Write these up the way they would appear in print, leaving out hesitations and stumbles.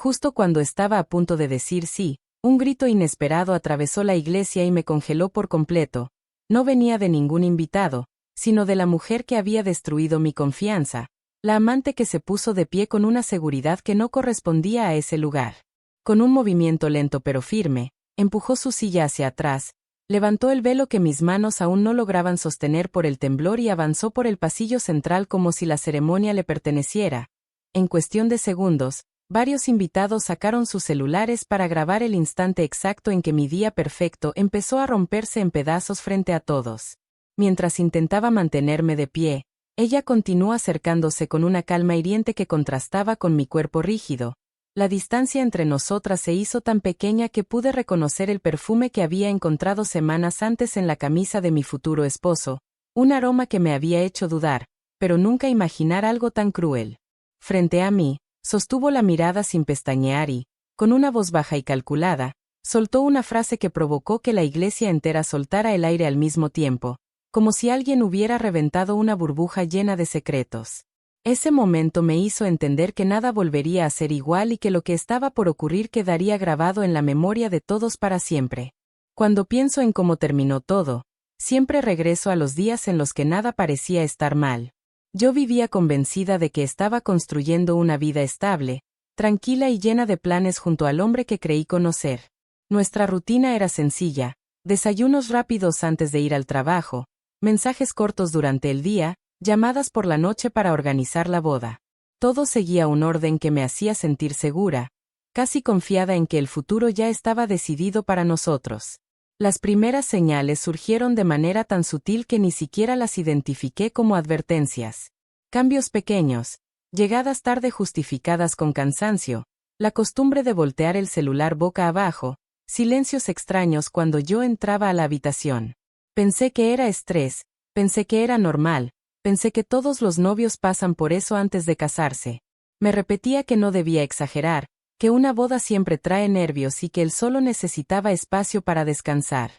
Justo cuando estaba a punto de decir sí, un grito inesperado atravesó la iglesia y me congeló por completo. No venía de ningún invitado, sino de la mujer que había destruido mi confianza, la amante que se puso de pie con una seguridad que no correspondía a ese lugar. Con un movimiento lento pero firme, empujó su silla hacia atrás, levantó el velo que mis manos aún no lograban sostener por el temblor y avanzó por el pasillo central como si la ceremonia le perteneciera. En cuestión de segundos, varios invitados sacaron sus celulares para grabar el instante exacto en que mi día perfecto empezó a romperse en pedazos frente a todos. Mientras intentaba mantenerme de pie, ella continuó acercándose con una calma hiriente que contrastaba con mi cuerpo rígido. La distancia entre nosotras se hizo tan pequeña que pude reconocer el perfume que había encontrado semanas antes en la camisa de mi futuro esposo, un aroma que me había hecho dudar, pero nunca imaginar algo tan cruel. Frente a mí, sostuvo la mirada sin pestañear y, con una voz baja y calculada, soltó una frase que provocó que la iglesia entera soltara el aire al mismo tiempo, como si alguien hubiera reventado una burbuja llena de secretos. Ese momento me hizo entender que nada volvería a ser igual y que lo que estaba por ocurrir quedaría grabado en la memoria de todos para siempre. Cuando pienso en cómo terminó todo, siempre regreso a los días en los que nada parecía estar mal. Yo vivía convencida de que estaba construyendo una vida estable, tranquila y llena de planes junto al hombre que creí conocer. Nuestra rutina era sencilla: desayunos rápidos antes de ir al trabajo, mensajes cortos durante el día, llamadas por la noche para organizar la boda. Todo seguía un orden que me hacía sentir segura, casi confiada en que el futuro ya estaba decidido para nosotros. Las primeras señales surgieron de manera tan sutil que ni siquiera las identifiqué como advertencias. Cambios pequeños, llegadas tarde justificadas con cansancio, la costumbre de voltear el celular boca abajo, silencios extraños cuando yo entraba a la habitación. Pensé que era estrés, pensé que era normal, pensé que todos los novios pasan por eso antes de casarse. Me repetía que no debía exagerar, que una boda siempre trae nervios y que él solo necesitaba espacio para descansar.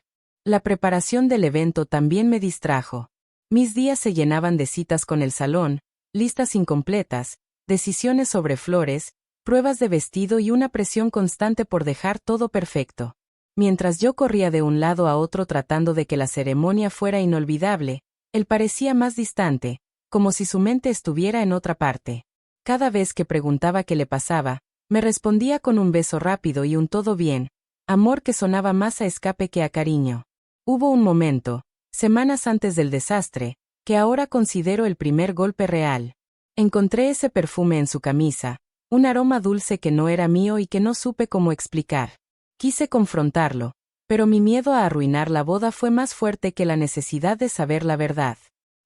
La preparación del evento también me distrajo. Mis días se llenaban de citas con el salón, listas incompletas, decisiones sobre flores, pruebas de vestido y una presión constante por dejar todo perfecto. Mientras yo corría de un lado a otro tratando de que la ceremonia fuera inolvidable, él parecía más distante, como si su mente estuviera en otra parte. Cada vez que preguntaba qué le pasaba, me respondía con un beso rápido y un todo bien, amor que sonaba más a escape que a cariño. Hubo un momento, semanas antes del desastre, que ahora considero el primer golpe real. Encontré ese perfume en su camisa, un aroma dulce que no era mío y que no supe cómo explicar. Quise confrontarlo, pero mi miedo a arruinar la boda fue más fuerte que la necesidad de saber la verdad.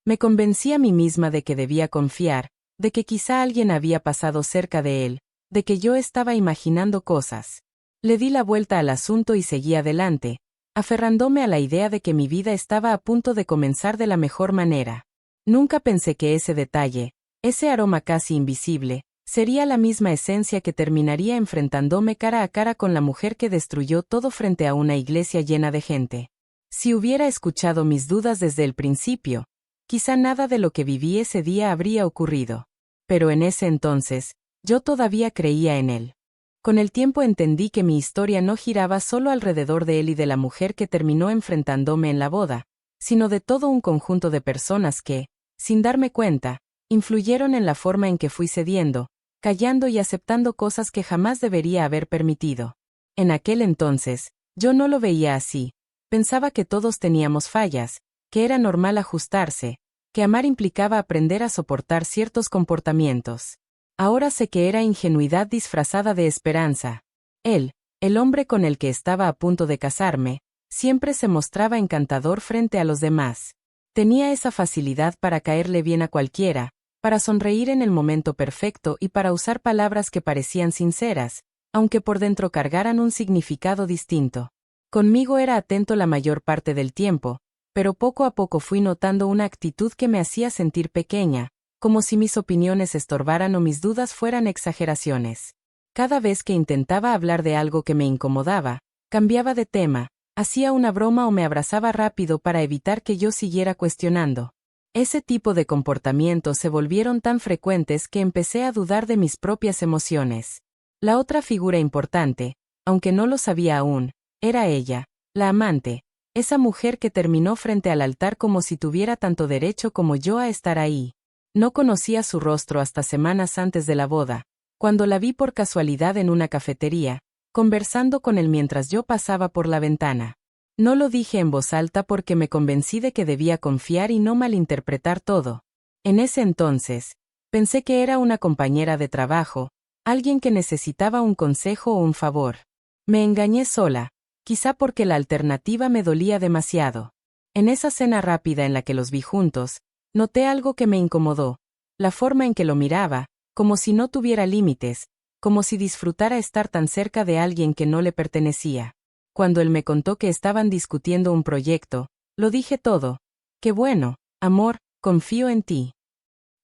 Me convencí a mí misma de que debía confiar, de que quizá alguien había pasado cerca de él, de que yo estaba imaginando cosas. Le di la vuelta al asunto y seguí adelante, aferrándome a la idea de que mi vida estaba a punto de comenzar de la mejor manera. Nunca pensé que ese detalle, ese aroma casi invisible, sería la misma esencia que terminaría enfrentándome cara a cara con la mujer que destruyó todo frente a una iglesia llena de gente. Si hubiera escuchado mis dudas desde el principio, quizá nada de lo que viví ese día habría ocurrido. Pero en ese entonces, yo todavía creía en él. Con el tiempo entendí que mi historia no giraba solo alrededor de él y de la mujer que terminó enfrentándome en la boda, sino de todo un conjunto de personas que, sin darme cuenta, influyeron en la forma en que fui cediendo, callando y aceptando cosas que jamás debería haber permitido. En aquel entonces, yo no lo veía así. Pensaba que todos teníamos fallas, que era normal ajustarse, que amar implicaba aprender a soportar ciertos comportamientos. Ahora sé que era ingenuidad disfrazada de esperanza. Él, el hombre con el que estaba a punto de casarme, siempre se mostraba encantador frente a los demás. Tenía esa facilidad para caerle bien a cualquiera, para sonreír en el momento perfecto y para usar palabras que parecían sinceras, aunque por dentro cargaran un significado distinto. Conmigo era atento la mayor parte del tiempo, pero poco a poco fui notando una actitud que me hacía sentir pequeña, como si mis opiniones estorbaran o mis dudas fueran exageraciones. Cada vez que intentaba hablar de algo que me incomodaba, cambiaba de tema, hacía una broma o me abrazaba rápido para evitar que yo siguiera cuestionando. Ese tipo de comportamientos se volvieron tan frecuentes que empecé a dudar de mis propias emociones. La otra figura importante, aunque no lo sabía aún, era ella, la amante, esa mujer que terminó frente al altar como si tuviera tanto derecho como yo a estar ahí. No conocía su rostro hasta semanas antes de la boda, cuando la vi por casualidad en una cafetería, conversando con él mientras yo pasaba por la ventana. No lo dije en voz alta porque me convencí de que debía confiar y no malinterpretar todo. En ese entonces, pensé que era una compañera de trabajo, alguien que necesitaba un consejo o un favor. Me engañé sola, quizá porque la alternativa me dolía demasiado. En esa cena rápida en la que los vi juntos, noté algo que me incomodó, la forma en que lo miraba, como si no tuviera límites, como si disfrutara estar tan cerca de alguien que no le pertenecía. Cuando él me contó que estaban discutiendo un proyecto, lo dije todo. Qué bueno, amor, confío en ti.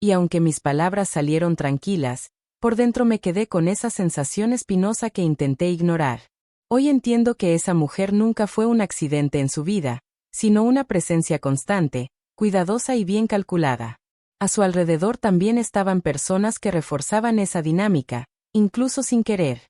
Y aunque mis palabras salieron tranquilas, por dentro me quedé con esa sensación espinosa que intenté ignorar. Hoy entiendo que esa mujer nunca fue un accidente en su vida, sino una presencia constante, cuidadosa y bien calculada. A su alrededor también estaban personas que reforzaban esa dinámica, incluso sin querer.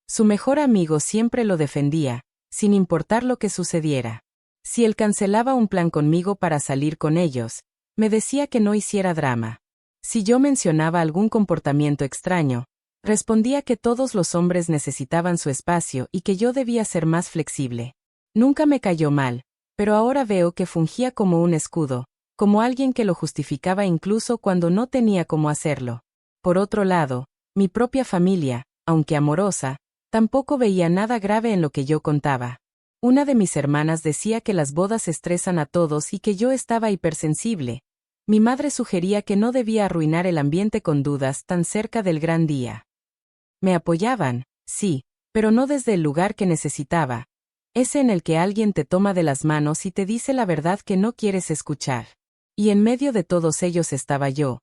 Su mejor amigo siempre lo defendía, sin importar lo que sucediera. Si él cancelaba un plan conmigo para salir con ellos, me decía que no hiciera drama. Si yo mencionaba algún comportamiento extraño, respondía que todos los hombres necesitaban su espacio y que yo debía ser más flexible. Nunca me cayó mal, pero ahora veo que fungía como un escudo, como alguien que lo justificaba incluso cuando no tenía cómo hacerlo. Por otro lado, mi propia familia, aunque amorosa, tampoco veía nada grave en lo que yo contaba. Una de mis hermanas decía que las bodas estresan a todos y que yo estaba hipersensible. Mi madre sugería que no debía arruinar el ambiente con dudas tan cerca del gran día. Me apoyaban, sí, pero no desde el lugar que necesitaba. Ese en el que alguien te toma de las manos y te dice la verdad que no quieres escuchar. Y en medio de todos ellos estaba yo.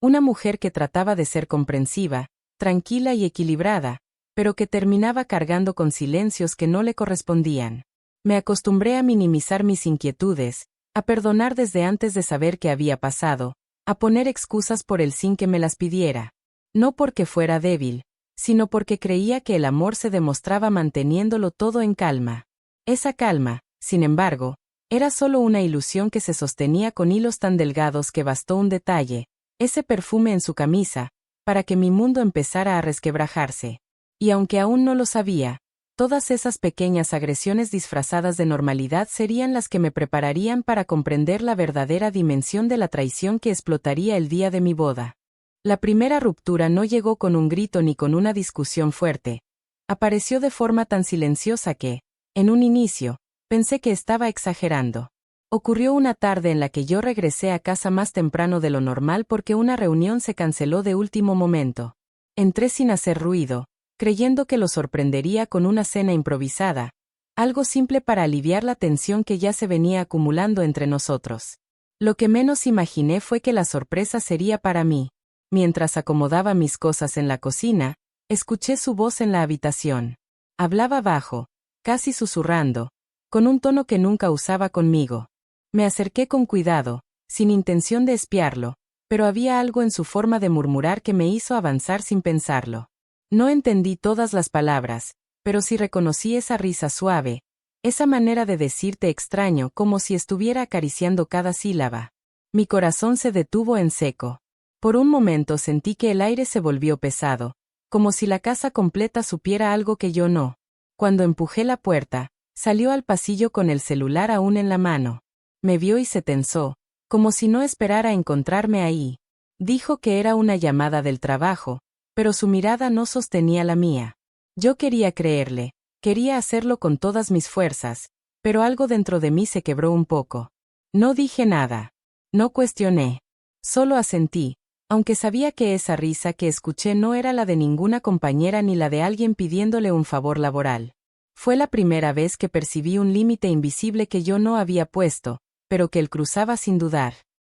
Una mujer que trataba de ser comprensiva, tranquila y equilibrada, pero que terminaba cargando con silencios que no le correspondían. Me acostumbré a minimizar mis inquietudes, a perdonar desde antes de saber qué había pasado, a poner excusas por él sin que me las pidiera. No porque fuera débil, sino porque creía que el amor se demostraba manteniéndolo todo en calma. Esa calma, sin embargo, era solo una ilusión que se sostenía con hilos tan delgados que bastó un detalle, ese perfume en su camisa, para que mi mundo empezara a resquebrajarse. Y aunque aún no lo sabía, todas esas pequeñas agresiones disfrazadas de normalidad serían las que me prepararían para comprender la verdadera dimensión de la traición que explotaría el día de mi boda. La primera ruptura no llegó con un grito ni con una discusión fuerte. Apareció de forma tan silenciosa que, en un inicio, pensé que estaba exagerando. Ocurrió una tarde en la que yo regresé a casa más temprano de lo normal porque una reunión se canceló de último momento. Entré sin hacer ruido, creyendo que lo sorprendería con una cena improvisada, algo simple para aliviar la tensión que ya se venía acumulando entre nosotros. Lo que menos imaginé fue que la sorpresa sería para mí. Mientras acomodaba mis cosas en la cocina, escuché su voz en la habitación. Hablaba bajo, casi susurrando, con un tono que nunca usaba conmigo. Me acerqué con cuidado, sin intención de espiarlo, pero había algo en su forma de murmurar que me hizo avanzar sin pensarlo. No entendí todas las palabras, pero sí reconocí esa risa suave, esa manera de decirte extraño como si estuviera acariciando cada sílaba. Mi corazón se detuvo en seco. Por un momento sentí que el aire se volvió pesado, como si la casa completa supiera algo que yo no. Cuando empujé la puerta, salió al pasillo con el celular aún en la mano. Me vio y se tensó, como si no esperara encontrarme ahí. Dijo que era una llamada del trabajo, pero su mirada no sostenía la mía. Yo quería creerle, quería hacerlo con todas mis fuerzas, pero algo dentro de mí se quebró un poco. No dije nada. No cuestioné. Solo asentí, aunque sabía que esa risa que escuché no era la de ninguna compañera ni la de alguien pidiéndole un favor laboral. Fue la primera vez que percibí un límite invisible que yo no había puesto, pero que él cruzaba sin dudar.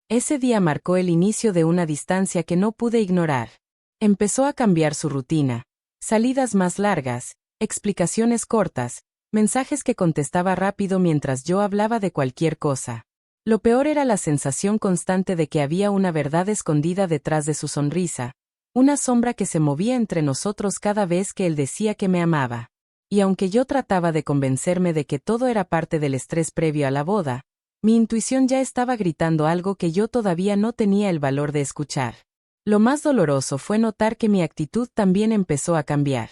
Ese día marcó el inicio de una distancia que no pude ignorar. Empezó a cambiar su rutina. Salidas más largas, explicaciones cortas, mensajes que contestaba rápido mientras yo hablaba de cualquier cosa. Lo peor era la sensación constante de que había una verdad escondida detrás de su sonrisa, una sombra que se movía entre nosotros cada vez que él decía que me amaba. Y aunque yo trataba de convencerme de que todo era parte del estrés previo a la boda, mi intuición ya estaba gritando algo que yo todavía no tenía el valor de escuchar. Lo más doloroso fue notar que mi actitud también empezó a cambiar.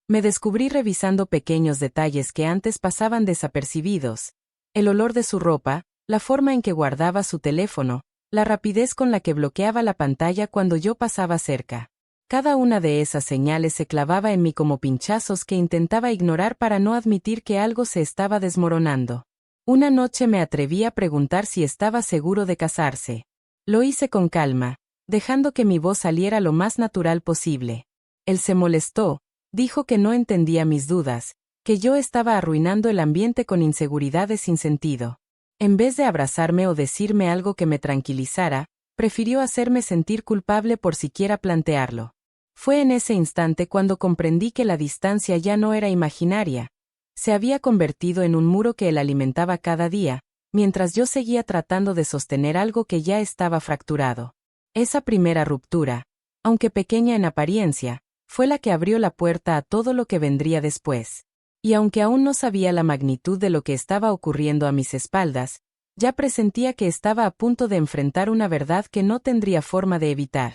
Me descubrí revisando pequeños detalles que antes pasaban desapercibidos. El olor de su ropa, la forma en que guardaba su teléfono, la rapidez con la que bloqueaba la pantalla cuando yo pasaba cerca. Cada una de esas señales se clavaba en mí como pinchazos que intentaba ignorar para no admitir que algo se estaba desmoronando. Una noche me atreví a preguntar si estaba seguro de casarse. Lo hice con calma, dejando que mi voz saliera lo más natural posible. Él se molestó, dijo que no entendía mis dudas, que yo estaba arruinando el ambiente con inseguridades sin sentido. En vez de abrazarme o decirme algo que me tranquilizara, prefirió hacerme sentir culpable por siquiera plantearlo. Fue en ese instante cuando comprendí que la distancia ya no era imaginaria. Se había convertido en un muro que él alimentaba cada día, mientras yo seguía tratando de sostener algo que ya estaba fracturado. Esa primera ruptura, aunque pequeña en apariencia, fue la que abrió la puerta a todo lo que vendría después. Y aunque aún no sabía la magnitud de lo que estaba ocurriendo a mis espaldas, ya presentía que estaba a punto de enfrentar una verdad que no tendría forma de evitar.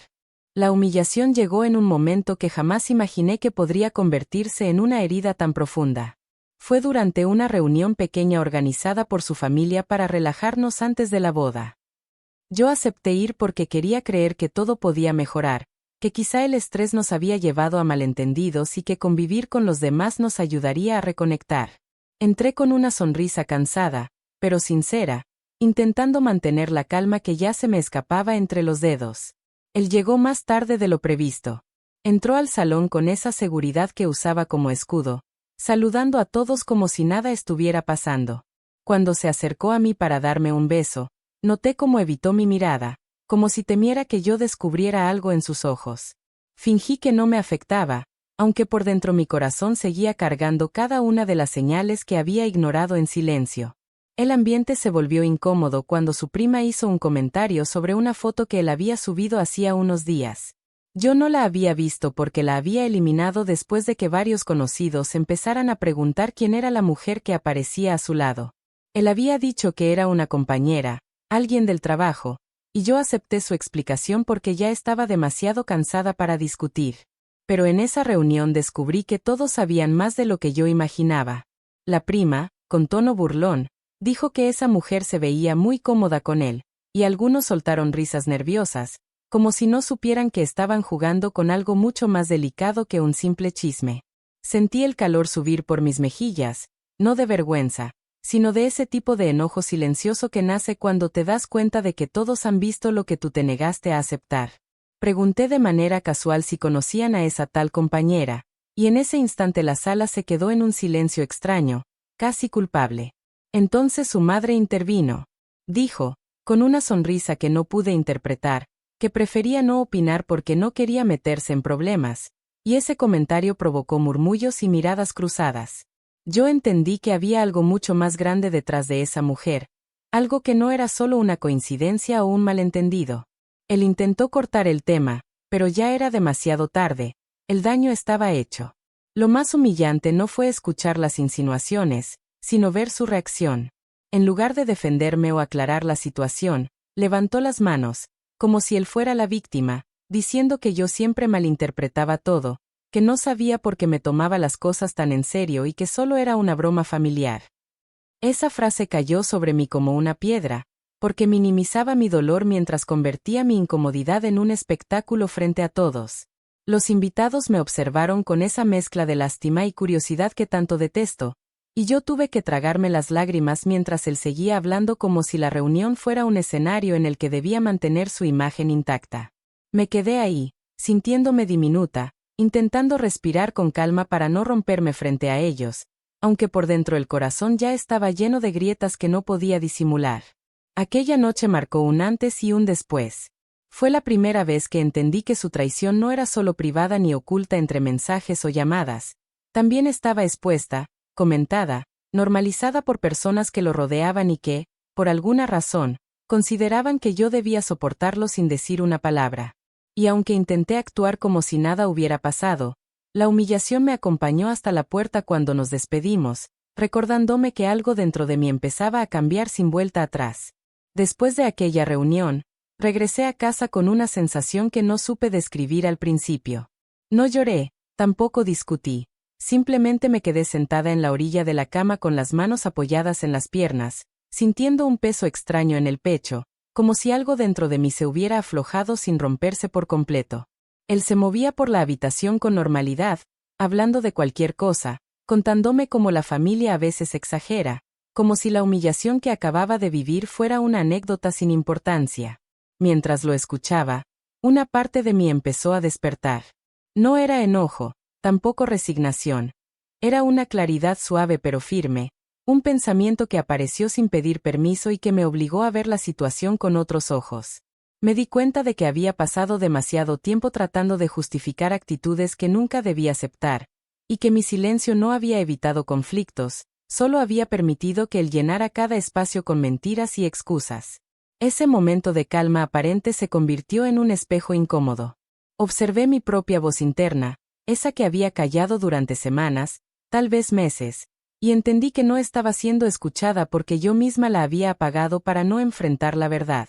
La humillación llegó en un momento que jamás imaginé que podría convertirse en una herida tan profunda. Fue durante una reunión pequeña organizada por su familia para relajarnos antes de la boda. Yo acepté ir porque quería creer que todo podía mejorar, que quizá el estrés nos había llevado a malentendidos y que convivir con los demás nos ayudaría a reconectar. Entré con una sonrisa cansada, pero sincera, intentando mantener la calma que ya se me escapaba entre los dedos. Él llegó más tarde de lo previsto. Entró al salón con esa seguridad que usaba como escudo, saludando a todos como si nada estuviera pasando. Cuando se acercó a mí para darme un beso, noté cómo evitó mi mirada, como si temiera que yo descubriera algo en sus ojos. Fingí que no me afectaba, aunque por dentro mi corazón seguía cargando cada una de las señales que había ignorado en silencio. El ambiente se volvió incómodo cuando su prima hizo un comentario sobre una foto que él había subido hacía unos días. Yo no la había visto porque la había eliminado después de que varios conocidos empezaran a preguntar quién era la mujer que aparecía a su lado. Él había dicho que era una compañera, alguien del trabajo, y yo acepté su explicación porque ya estaba demasiado cansada para discutir. Pero en esa reunión descubrí que todos sabían más de lo que yo imaginaba. La prima, con tono burlón, dijo que esa mujer se veía muy cómoda con él, y algunos soltaron risas nerviosas, como si no supieran que estaban jugando con algo mucho más delicado que un simple chisme. Sentí el calor subir por mis mejillas, no de vergüenza, sino de ese tipo de enojo silencioso que nace cuando te das cuenta de que todos han visto lo que tú te negaste a aceptar. Pregunté de manera casual si conocían a esa tal compañera, y en ese instante la sala se quedó en un silencio extraño, casi culpable. Entonces su madre intervino. Dijo, con una sonrisa que no pude interpretar, que prefería no opinar porque no quería meterse en problemas, y ese comentario provocó murmullos y miradas cruzadas. Yo entendí que había algo mucho más grande detrás de esa mujer, algo que no era solo una coincidencia o un malentendido. Él intentó cortar el tema, pero ya era demasiado tarde, el daño estaba hecho. Lo más humillante no fue escuchar las insinuaciones, sino ver su reacción. En lugar de defenderme o aclarar la situación, levantó las manos, como si él fuera la víctima, diciendo que yo siempre malinterpretaba todo, que no sabía por qué me tomaba las cosas tan en serio y que solo era una broma familiar. Esa frase cayó sobre mí como una piedra, porque minimizaba mi dolor mientras convertía mi incomodidad en un espectáculo frente a todos. Los invitados me observaron con esa mezcla de lástima y curiosidad que tanto detesto, y yo tuve que tragarme las lágrimas mientras él seguía hablando como si la reunión fuera un escenario en el que debía mantener su imagen intacta. Me quedé ahí, sintiéndome diminuta, intentando respirar con calma para no romperme frente a ellos, aunque por dentro el corazón ya estaba lleno de grietas que no podía disimular. Aquella noche marcó un antes y un después. Fue la primera vez que entendí que su traición no era solo privada ni oculta entre mensajes o llamadas, también estaba expuesta, comentada, normalizada por personas que lo rodeaban y que, por alguna razón, consideraban que yo debía soportarlo sin decir una palabra. y aunque intenté actuar como si nada hubiera pasado, la humillación me acompañó hasta la puerta cuando nos despedimos, recordándome que algo dentro de mí empezaba a cambiar sin vuelta atrás. Después de aquella reunión, regresé a casa con una sensación que no supe describir al principio. No lloré, tampoco discutí, simplemente me quedé sentada en la orilla de la cama con las manos apoyadas en las piernas, sintiendo un peso extraño en el pecho, como si algo dentro de mí se hubiera aflojado sin romperse por completo. Él se movía por la habitación con normalidad, hablando de cualquier cosa, contándome cómo la familia a veces exagera, como si la humillación que acababa de vivir fuera una anécdota sin importancia. Mientras lo escuchaba, una parte de mí empezó a despertar. No era enojo, tampoco resignación. Era una claridad suave pero firme, un pensamiento que apareció sin pedir permiso y que me obligó a ver la situación con otros ojos. Me di cuenta de que había pasado demasiado tiempo tratando de justificar actitudes que nunca debía aceptar, y que mi silencio no había evitado conflictos, solo había permitido que él llenara cada espacio con mentiras y excusas. Ese momento de calma aparente se convirtió en un espejo incómodo. Observé mi propia voz interna, esa que había callado durante semanas, tal vez meses, y entendí que no estaba siendo escuchada porque yo misma la había apagado para no enfrentar la verdad.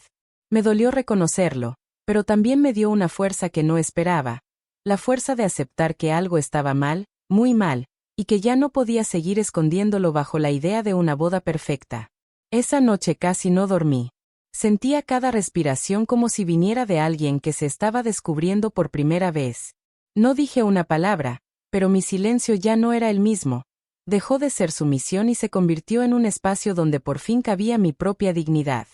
Me dolió reconocerlo, pero también me dio una fuerza que no esperaba, la fuerza de aceptar que algo estaba mal, muy mal, y que ya no podía seguir escondiéndolo bajo la idea de una boda perfecta. Esa noche casi no dormí. Sentía cada respiración como si viniera de alguien que se estaba descubriendo por primera vez. No dije una palabra, pero mi silencio ya no era el mismo. Dejó de ser sumisión y se convirtió en un espacio donde por fin cabía mi propia dignidad.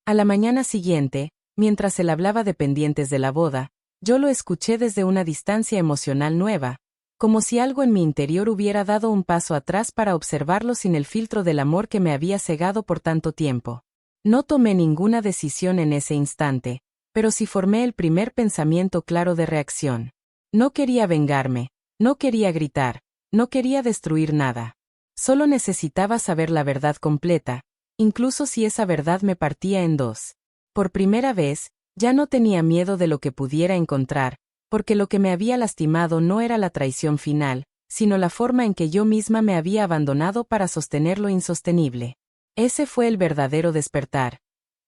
A la mañana siguiente, mientras él hablaba de pendientes de la boda, yo lo escuché desde una distancia emocional nueva, como si algo en mi interior hubiera dado un paso atrás para observarlo sin el filtro del amor que me había cegado por tanto tiempo. No tomé ninguna decisión en ese instante, pero sí formé el primer pensamiento claro de reacción. No quería vengarme, no quería gritar, no quería destruir nada. Solo necesitaba saber la verdad completa, incluso si esa verdad me partía en dos. Por primera vez, ya no tenía miedo de lo que pudiera encontrar, porque lo que me había lastimado no era la traición final, sino la forma en que yo misma me había abandonado para sostener lo insostenible. Ese fue el verdadero despertar.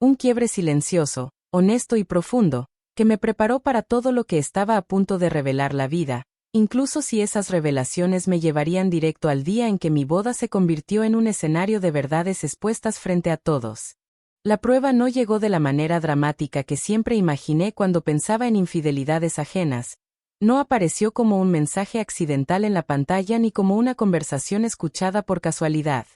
Un quiebre silencioso, honesto y profundo, que me preparó para todo lo que estaba a punto de revelar la vida, incluso si esas revelaciones me llevarían directo al día en que mi boda se convirtió en un escenario de verdades expuestas frente a todos. La prueba no llegó de la manera dramática que siempre imaginé cuando pensaba en infidelidades ajenas. No apareció como un mensaje accidental en la pantalla ni como una conversación escuchada por casualidad.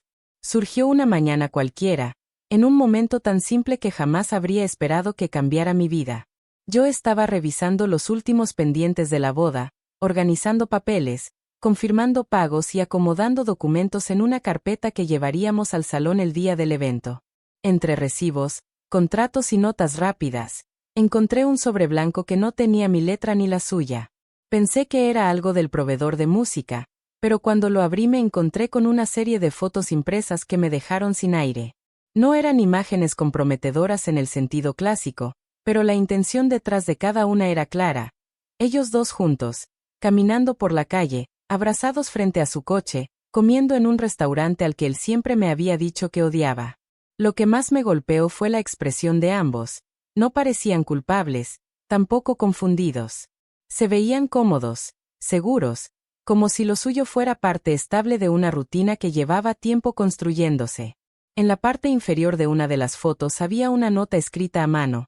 Surgió una mañana cualquiera, en un momento tan simple que jamás habría esperado que cambiara mi vida. Yo estaba revisando los últimos pendientes de la boda, organizando papeles, confirmando pagos y acomodando documentos en una carpeta que llevaríamos al salón el día del evento. Entre recibos, contratos y notas rápidas, encontré un sobre blanco que no tenía mi letra ni la suya. Pensé que era algo del proveedor de música, pero cuando lo abrí me encontré con una serie de fotos impresas que me dejaron sin aire. No eran imágenes comprometedoras en el sentido clásico, pero la intención detrás de cada una era clara. Ellos dos juntos, caminando por la calle, abrazados frente a su coche, comiendo en un restaurante al que él siempre me había dicho que odiaba. Lo que más me golpeó fue la expresión de ambos. No parecían culpables, tampoco confundidos. Se veían cómodos, seguros, como si lo suyo fuera parte estable de una rutina que llevaba tiempo construyéndose. En la parte inferior de una de las fotos había una nota escrita a mano.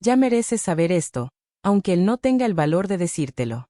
Ya mereces saber esto, aunque él no tenga el valor de decírtelo.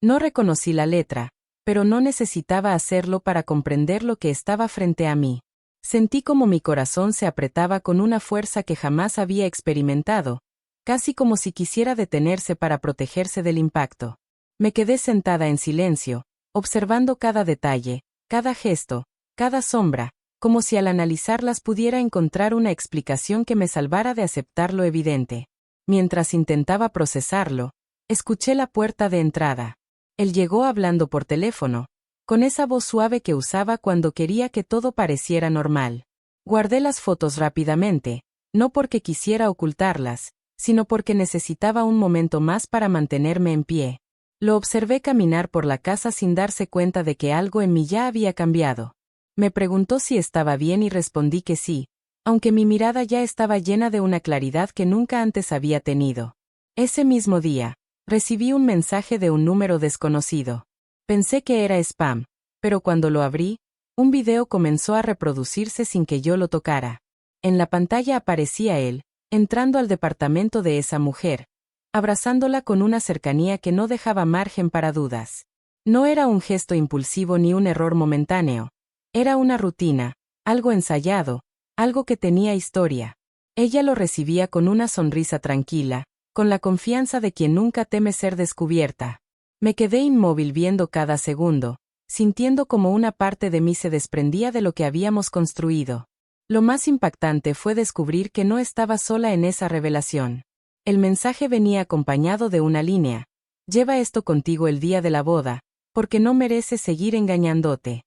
No reconocí la letra, pero no necesitaba hacerlo para comprender lo que estaba frente a mí. Sentí como mi corazón se apretaba con una fuerza que jamás había experimentado, casi como si quisiera detenerse para protegerse del impacto. Me quedé sentada en silencio, observando cada detalle, cada gesto, cada sombra, como si al analizarlas pudiera encontrar una explicación que me salvara de aceptar lo evidente. Mientras intentaba procesarlo, escuché la puerta de entrada. Él llegó hablando por teléfono, con esa voz suave que usaba cuando quería que todo pareciera normal. Guardé las fotos rápidamente, no porque quisiera ocultarlas, sino porque necesitaba un momento más para mantenerme en pie. Lo observé caminar por la casa sin darse cuenta de que algo en mí ya había cambiado. Me preguntó si estaba bien y respondí que sí, aunque mi mirada ya estaba llena de una claridad que nunca antes había tenido. Ese mismo día, recibí un mensaje de un número desconocido. Pensé que era spam, pero cuando lo abrí, un video comenzó a reproducirse sin que yo lo tocara. En la pantalla aparecía él, entrando al departamento de esa mujer, abrazándola con una cercanía que no dejaba margen para dudas. No era un gesto impulsivo ni un error momentáneo. Era una rutina, algo ensayado, algo que tenía historia. Ella lo recibía con una sonrisa tranquila, con la confianza de quien nunca teme ser descubierta. Me quedé inmóvil viendo cada segundo, sintiendo como una parte de mí se desprendía de lo que habíamos construido. Lo más impactante fue descubrir que no estaba sola en esa revelación. El mensaje venía acompañado de una línea: lleva esto contigo el día de la boda, porque no mereces seguir engañándote.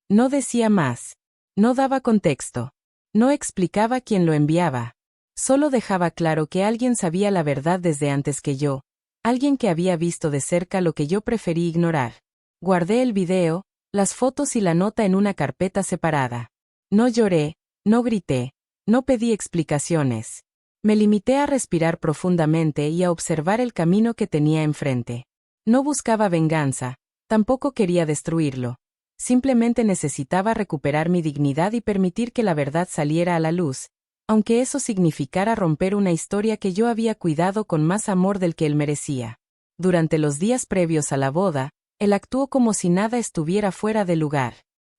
No decía más. No daba contexto. No explicaba quién lo enviaba. Solo dejaba claro que alguien sabía la verdad desde antes que yo, alguien que había visto de cerca lo que yo preferí ignorar. Guardé el video, las fotos y la nota en una carpeta separada. No lloré, no grité, no pedí explicaciones. Me limité a respirar profundamente y a observar el camino que tenía enfrente. No buscaba venganza, tampoco quería destruirlo. Simplemente necesitaba recuperar mi dignidad y permitir que la verdad saliera a la luz, aunque eso significara romper una historia que yo había cuidado con más amor del que él merecía. Durante los días previos a la boda, él actuó como si nada estuviera fuera de lugar.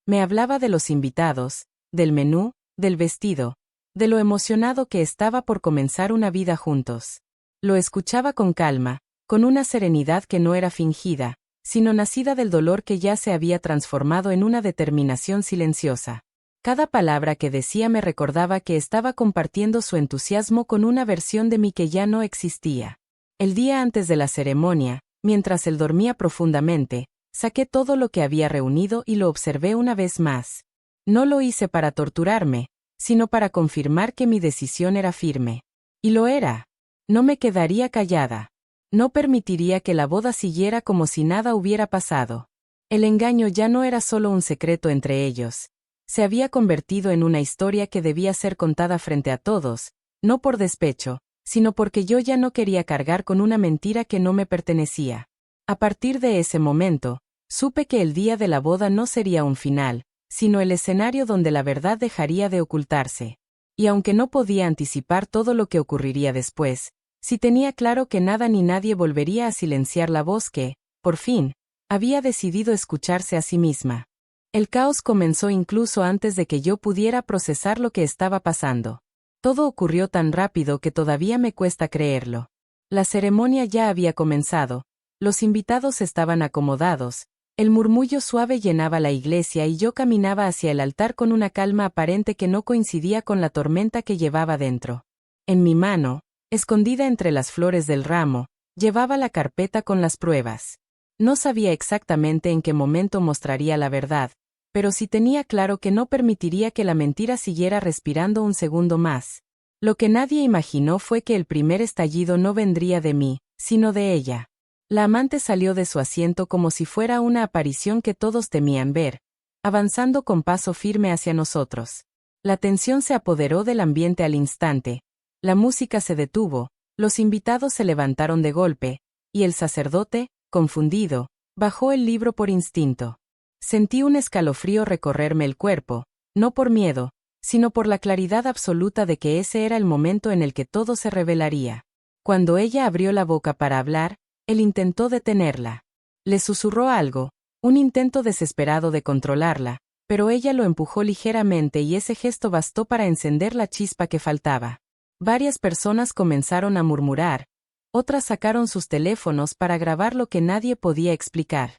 Me hablaba de los invitados, del menú, del vestido, de lo emocionado que estaba por comenzar una vida juntos. Lo escuchaba con calma, con una serenidad que no era fingida, sino nacida del dolor que ya se había transformado en una determinación silenciosa. Cada palabra que decía me recordaba que estaba compartiendo su entusiasmo con una versión de mí que ya no existía. El día antes de la ceremonia, mientras él dormía profundamente, saqué todo lo que había reunido y lo observé una vez más. No lo hice para torturarme, sino para confirmar que mi decisión era firme. Y lo era. No me quedaría callada. No permitiría que la boda siguiera como si nada hubiera pasado. El engaño ya no era solo un secreto entre ellos. Se había convertido en una historia que debía ser contada frente a todos, no por despecho, sino porque yo ya no quería cargar con una mentira que no me pertenecía. A partir de ese momento, supe que el día de la boda no sería un final, sino el escenario donde la verdad dejaría de ocultarse. Y aunque no podía anticipar todo lo que ocurriría después, sí tenía claro que nada ni nadie volvería a silenciar la voz que, por fin, había decidido escucharse a sí misma. El caos comenzó incluso antes de que yo pudiera procesar lo que estaba pasando. Todo ocurrió tan rápido que todavía me cuesta creerlo. La ceremonia ya había comenzado, los invitados estaban acomodados, el murmullo suave llenaba la iglesia y yo caminaba hacia el altar con una calma aparente que no coincidía con la tormenta que llevaba dentro. En mi mano, escondida entre las flores del ramo, llevaba la carpeta con las pruebas. No sabía exactamente en qué momento mostraría la verdad, pero sí tenía claro que no permitiría que la mentira siguiera respirando un segundo más. Lo que nadie imaginó fue que el primer estallido no vendría de mí, sino de ella. La amante salió de su asiento como si fuera una aparición que todos temían ver, avanzando con paso firme hacia nosotros. La tensión se apoderó del ambiente al instante, la música se detuvo, los invitados se levantaron de golpe, y el sacerdote, confundido, bajó el libro por instinto. Sentí un escalofrío recorrerme el cuerpo, no por miedo, sino por la claridad absoluta de que ese era el momento en el que todo se revelaría. Cuando ella abrió la boca para hablar, él intentó detenerla. Le susurró algo, un intento desesperado de controlarla, pero ella lo empujó ligeramente y ese gesto bastó para encender la chispa que faltaba. Varias personas comenzaron a murmurar, otras sacaron sus teléfonos para grabar lo que nadie podía explicar.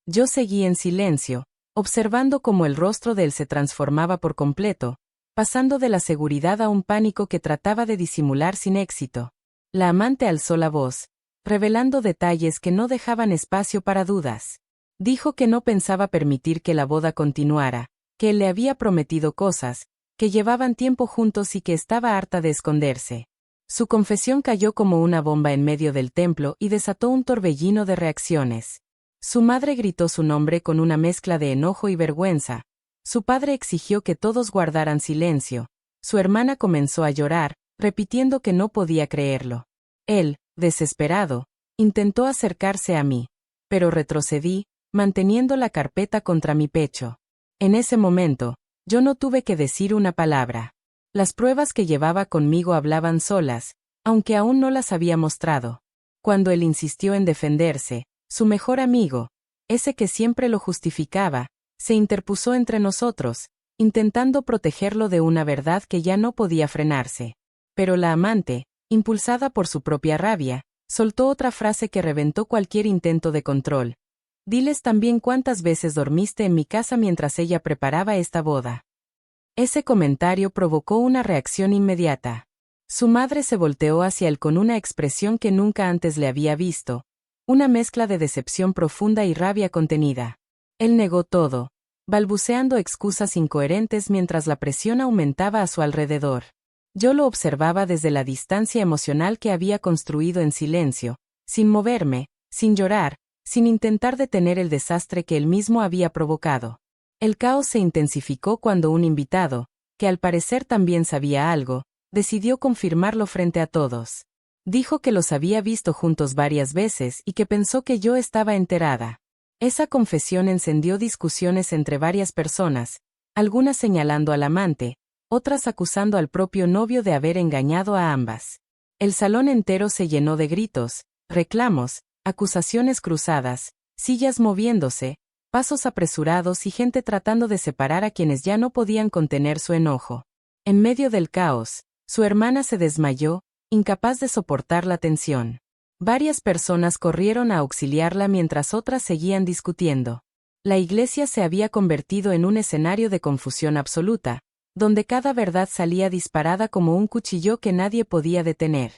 Yo seguí en silencio, observando cómo el rostro de él se transformaba por completo, pasando de la seguridad a un pánico que trataba de disimular sin éxito. La amante alzó la voz, revelando detalles que no dejaban espacio para dudas. Dijo que no pensaba permitir que la boda continuara, que él le había prometido cosas, que llevaban tiempo juntos y que estaba harta de esconderse. Su confesión cayó como una bomba en medio del templo y desató un torbellino de reacciones. Su madre gritó su nombre con una mezcla de enojo y vergüenza. Su padre exigió que todos guardaran silencio. Su hermana comenzó a llorar, repitiendo que no podía creerlo. Él, desesperado, intentó acercarse a mí, pero retrocedí, manteniendo la carpeta contra mi pecho. En ese momento, yo no tuve que decir una palabra. Las pruebas que llevaba conmigo hablaban solas, aunque aún no las había mostrado. Cuando él insistió en defenderse, su mejor amigo, ese que siempre lo justificaba, se interpuso entre nosotros, intentando protegerlo de una verdad que ya no podía frenarse. Pero la amante, impulsada por su propia rabia, soltó otra frase que reventó cualquier intento de control. Diles también cuántas veces dormiste en mi casa mientras ella preparaba esta boda. Ese comentario provocó una reacción inmediata. Su madre se volteó hacia él con una expresión que nunca antes le había visto, una mezcla de decepción profunda y rabia contenida. Él negó todo, balbuceando excusas incoherentes mientras la presión aumentaba a su alrededor. Yo lo observaba desde la distancia emocional que había construido en silencio, sin moverme, sin llorar, sin intentar detener el desastre que él mismo había provocado. El caos se intensificó cuando un invitado, que al parecer también sabía algo, decidió confirmarlo frente a todos. Dijo que los había visto juntos varias veces y que pensó que yo estaba enterada. Esa confesión encendió discusiones entre varias personas, algunas señalando al amante, otras acusando al propio novio de haber engañado a ambas. El salón entero se llenó de gritos, reclamos, acusaciones cruzadas, sillas moviéndose, pasos apresurados y gente tratando de separar a quienes ya no podían contener su enojo. En medio del caos, su hermana se desmayó, incapaz de soportar la tensión. Varias personas corrieron a auxiliarla mientras otras seguían discutiendo. La iglesia se había convertido en un escenario de confusión absoluta, donde cada verdad salía disparada como un cuchillo que nadie podía detener.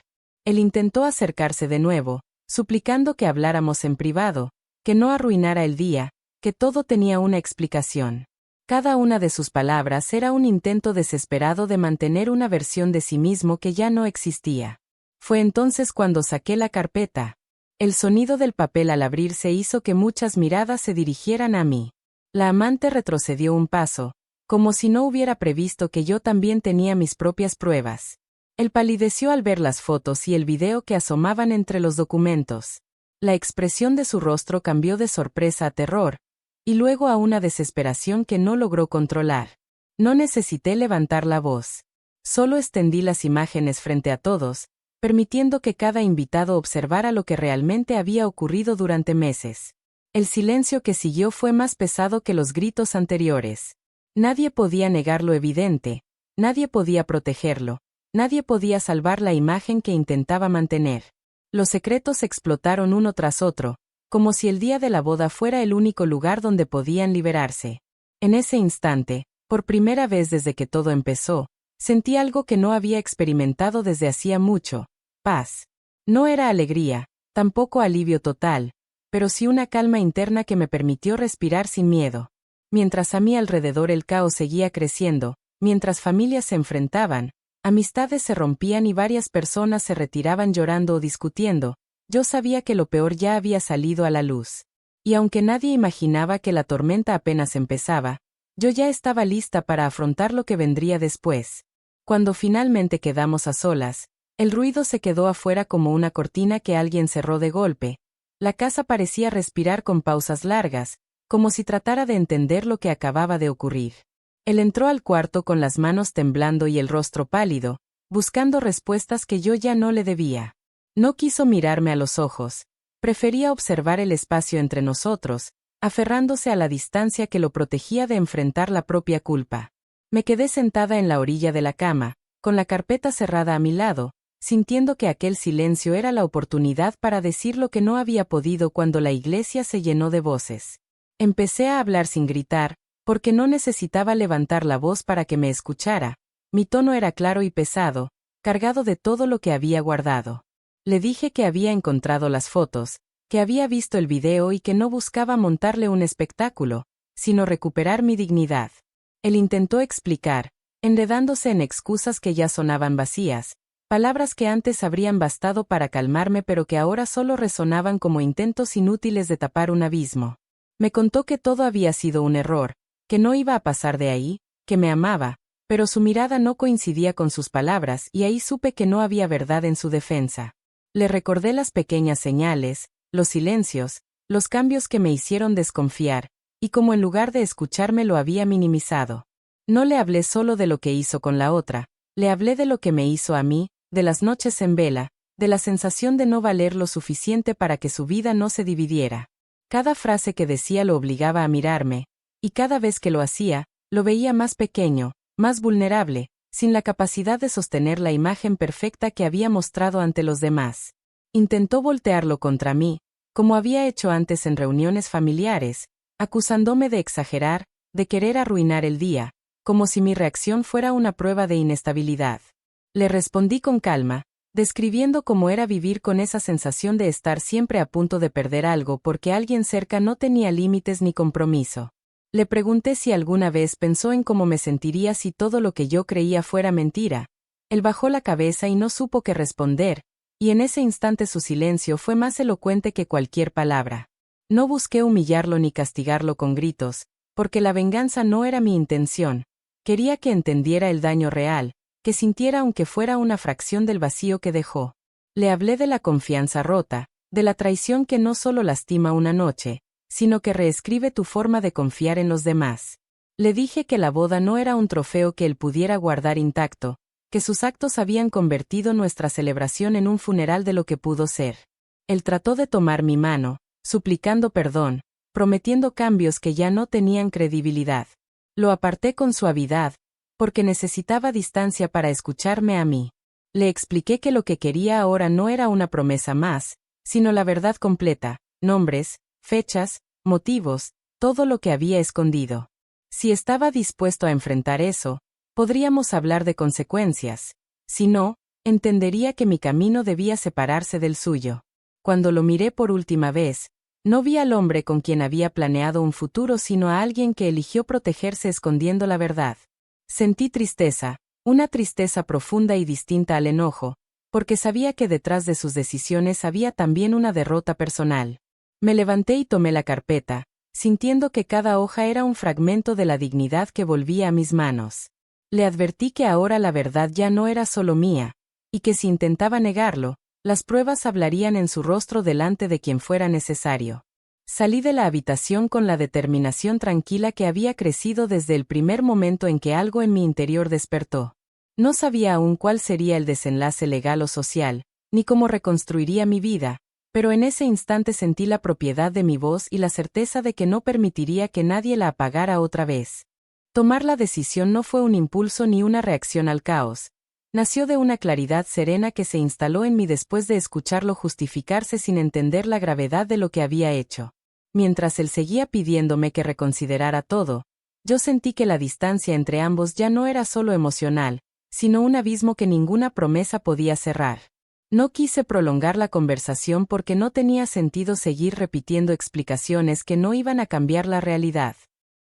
Él intentó acercarse de nuevo, suplicando que habláramos en privado, que no arruinara el día, que todo tenía una explicación. Cada una de sus palabras era un intento desesperado de mantener una versión de sí mismo que ya no existía. Fue entonces cuando saqué la carpeta. El sonido del papel al abrirse hizo que muchas miradas se dirigieran a mí. La amante retrocedió un paso, como si no hubiera previsto que yo también tenía mis propias pruebas. Él palideció al ver las fotos y el video que asomaban entre los documentos. La expresión de su rostro cambió de sorpresa a terror, y luego a una desesperación que no logró controlar. No necesité levantar la voz. Solo extendí las imágenes frente a todos, permitiendo que cada invitado observara lo que realmente había ocurrido durante meses. El silencio que siguió fue más pesado que los gritos anteriores. Nadie podía negar lo evidente, nadie podía protegerlo, nadie podía salvar la imagen que intentaba mantener. Los secretos explotaron uno tras otro, como si el día de la boda fuera el único lugar donde podían liberarse. En ese instante, por primera vez desde que todo empezó, sentí algo que no había experimentado desde hacía mucho: paz. No era alegría, tampoco alivio total, pero sí una calma interna que me permitió respirar sin miedo. Mientras a mi alrededor el caos seguía creciendo, mientras familias se enfrentaban, amistades se rompían y varias personas se retiraban llorando o discutiendo, yo sabía que lo peor ya había salido a la luz. Y aunque nadie imaginaba que la tormenta apenas empezaba, yo ya estaba lista para afrontar lo que vendría después. Cuando finalmente quedamos a solas, el ruido se quedó afuera como una cortina que alguien cerró de golpe. La casa parecía respirar con pausas largas, como si tratara de entender lo que acababa de ocurrir. Él entró al cuarto con las manos temblando y el rostro pálido, buscando respuestas que yo ya no le debía. No quiso mirarme a los ojos, prefería observar el espacio entre nosotros, aferrándose a la distancia que lo protegía de enfrentar la propia culpa. Me quedé sentada en la orilla de la cama, con la carpeta cerrada a mi lado, sintiendo que aquel silencio era la oportunidad para decir lo que no había podido cuando la iglesia se llenó de voces. Empecé a hablar sin gritar, porque no necesitaba levantar la voz para que me escuchara. Mi tono era claro y pesado, cargado de todo lo que había guardado. Le dije que había encontrado las fotos, que había visto el video y que no buscaba montarle un espectáculo, sino recuperar mi dignidad. Él intentó explicar, enredándose en excusas que ya sonaban vacías, Palabras que antes habrían bastado para calmarme pero que ahora solo resonaban como intentos inútiles de tapar un abismo. Me contó que todo había sido un error, que no iba a pasar de ahí, que me amaba, pero su mirada no coincidía con sus palabras y ahí supe que no había verdad en su defensa. Le recordé las pequeñas señales, los silencios, los cambios que me hicieron desconfiar, y como en lugar de escucharme lo había minimizado. No le hablé solo de lo que hizo con la otra, le hablé de lo que me hizo a mí, de las noches en vela, de la sensación de no valer lo suficiente para que su vida no se dividiera. Cada frase que decía lo obligaba a mirarme, y cada vez que lo hacía, lo veía más pequeño, más vulnerable, sin la capacidad de sostener la imagen perfecta que había mostrado ante los demás. Intentó voltearlo contra mí, como había hecho antes en reuniones familiares, acusándome de exagerar, de querer arruinar el día, como si mi reacción fuera una prueba de inestabilidad. Le respondí con calma, describiendo cómo era vivir con esa sensación de estar siempre a punto de perder algo porque alguien cerca no tenía límites ni compromiso. Le pregunté si alguna vez pensó en cómo me sentiría si todo lo que yo creía fuera mentira. Él bajó la cabeza y no supo qué responder, y en ese instante su silencio fue más elocuente que cualquier palabra. No busqué humillarlo ni castigarlo con gritos, porque la venganza no era mi intención. Quería que entendiera el daño real, que sintiera aunque fuera una fracción del vacío que dejó. Le hablé de la confianza rota, de la traición que no solo lastima una noche, sino que reescribe tu forma de confiar en los demás. Le dije que la boda no era un trofeo que él pudiera guardar intacto, que sus actos habían convertido nuestra celebración en un funeral de lo que pudo ser. Él trató de tomar mi mano, suplicando perdón, prometiendo cambios que ya no tenían credibilidad. Lo aparté con suavidad, porque necesitaba distancia para escucharme a mí. Le expliqué que lo que quería ahora no era una promesa más, sino la verdad completa, nombres, fechas, motivos, todo lo que había escondido. Si estaba dispuesto a enfrentar eso, podríamos hablar de consecuencias. Si no, entendería que mi camino debía separarse del suyo. Cuando lo miré por última vez, no vi al hombre con quien había planeado un futuro sino a alguien que eligió protegerse escondiendo la verdad. Sentí tristeza, una tristeza profunda y distinta al enojo, porque sabía que detrás de sus decisiones había también una derrota personal. Me levanté y tomé la carpeta, sintiendo que cada hoja era un fragmento de la dignidad que volvía a mis manos. Le advertí que ahora la verdad ya no era solo mía, y que si intentaba negarlo, las pruebas hablarían en su rostro delante de quien fuera necesario. Salí de la habitación con la determinación tranquila que había crecido desde el primer momento en que algo en mi interior despertó. No sabía aún cuál sería el desenlace legal o social, ni cómo reconstruiría mi vida, pero en ese instante sentí la propiedad de mi voz y la certeza de que no permitiría que nadie la apagara otra vez. Tomar la decisión no fue un impulso ni una reacción al caos. Nació de una claridad serena que se instaló en mí después de escucharlo justificarse sin entender la gravedad de lo que había hecho. Mientras él seguía pidiéndome que reconsiderara todo, yo sentí que la distancia entre ambos ya no era solo emocional, sino un abismo que ninguna promesa podía cerrar. No quise prolongar la conversación porque no tenía sentido seguir repitiendo explicaciones que no iban a cambiar la realidad.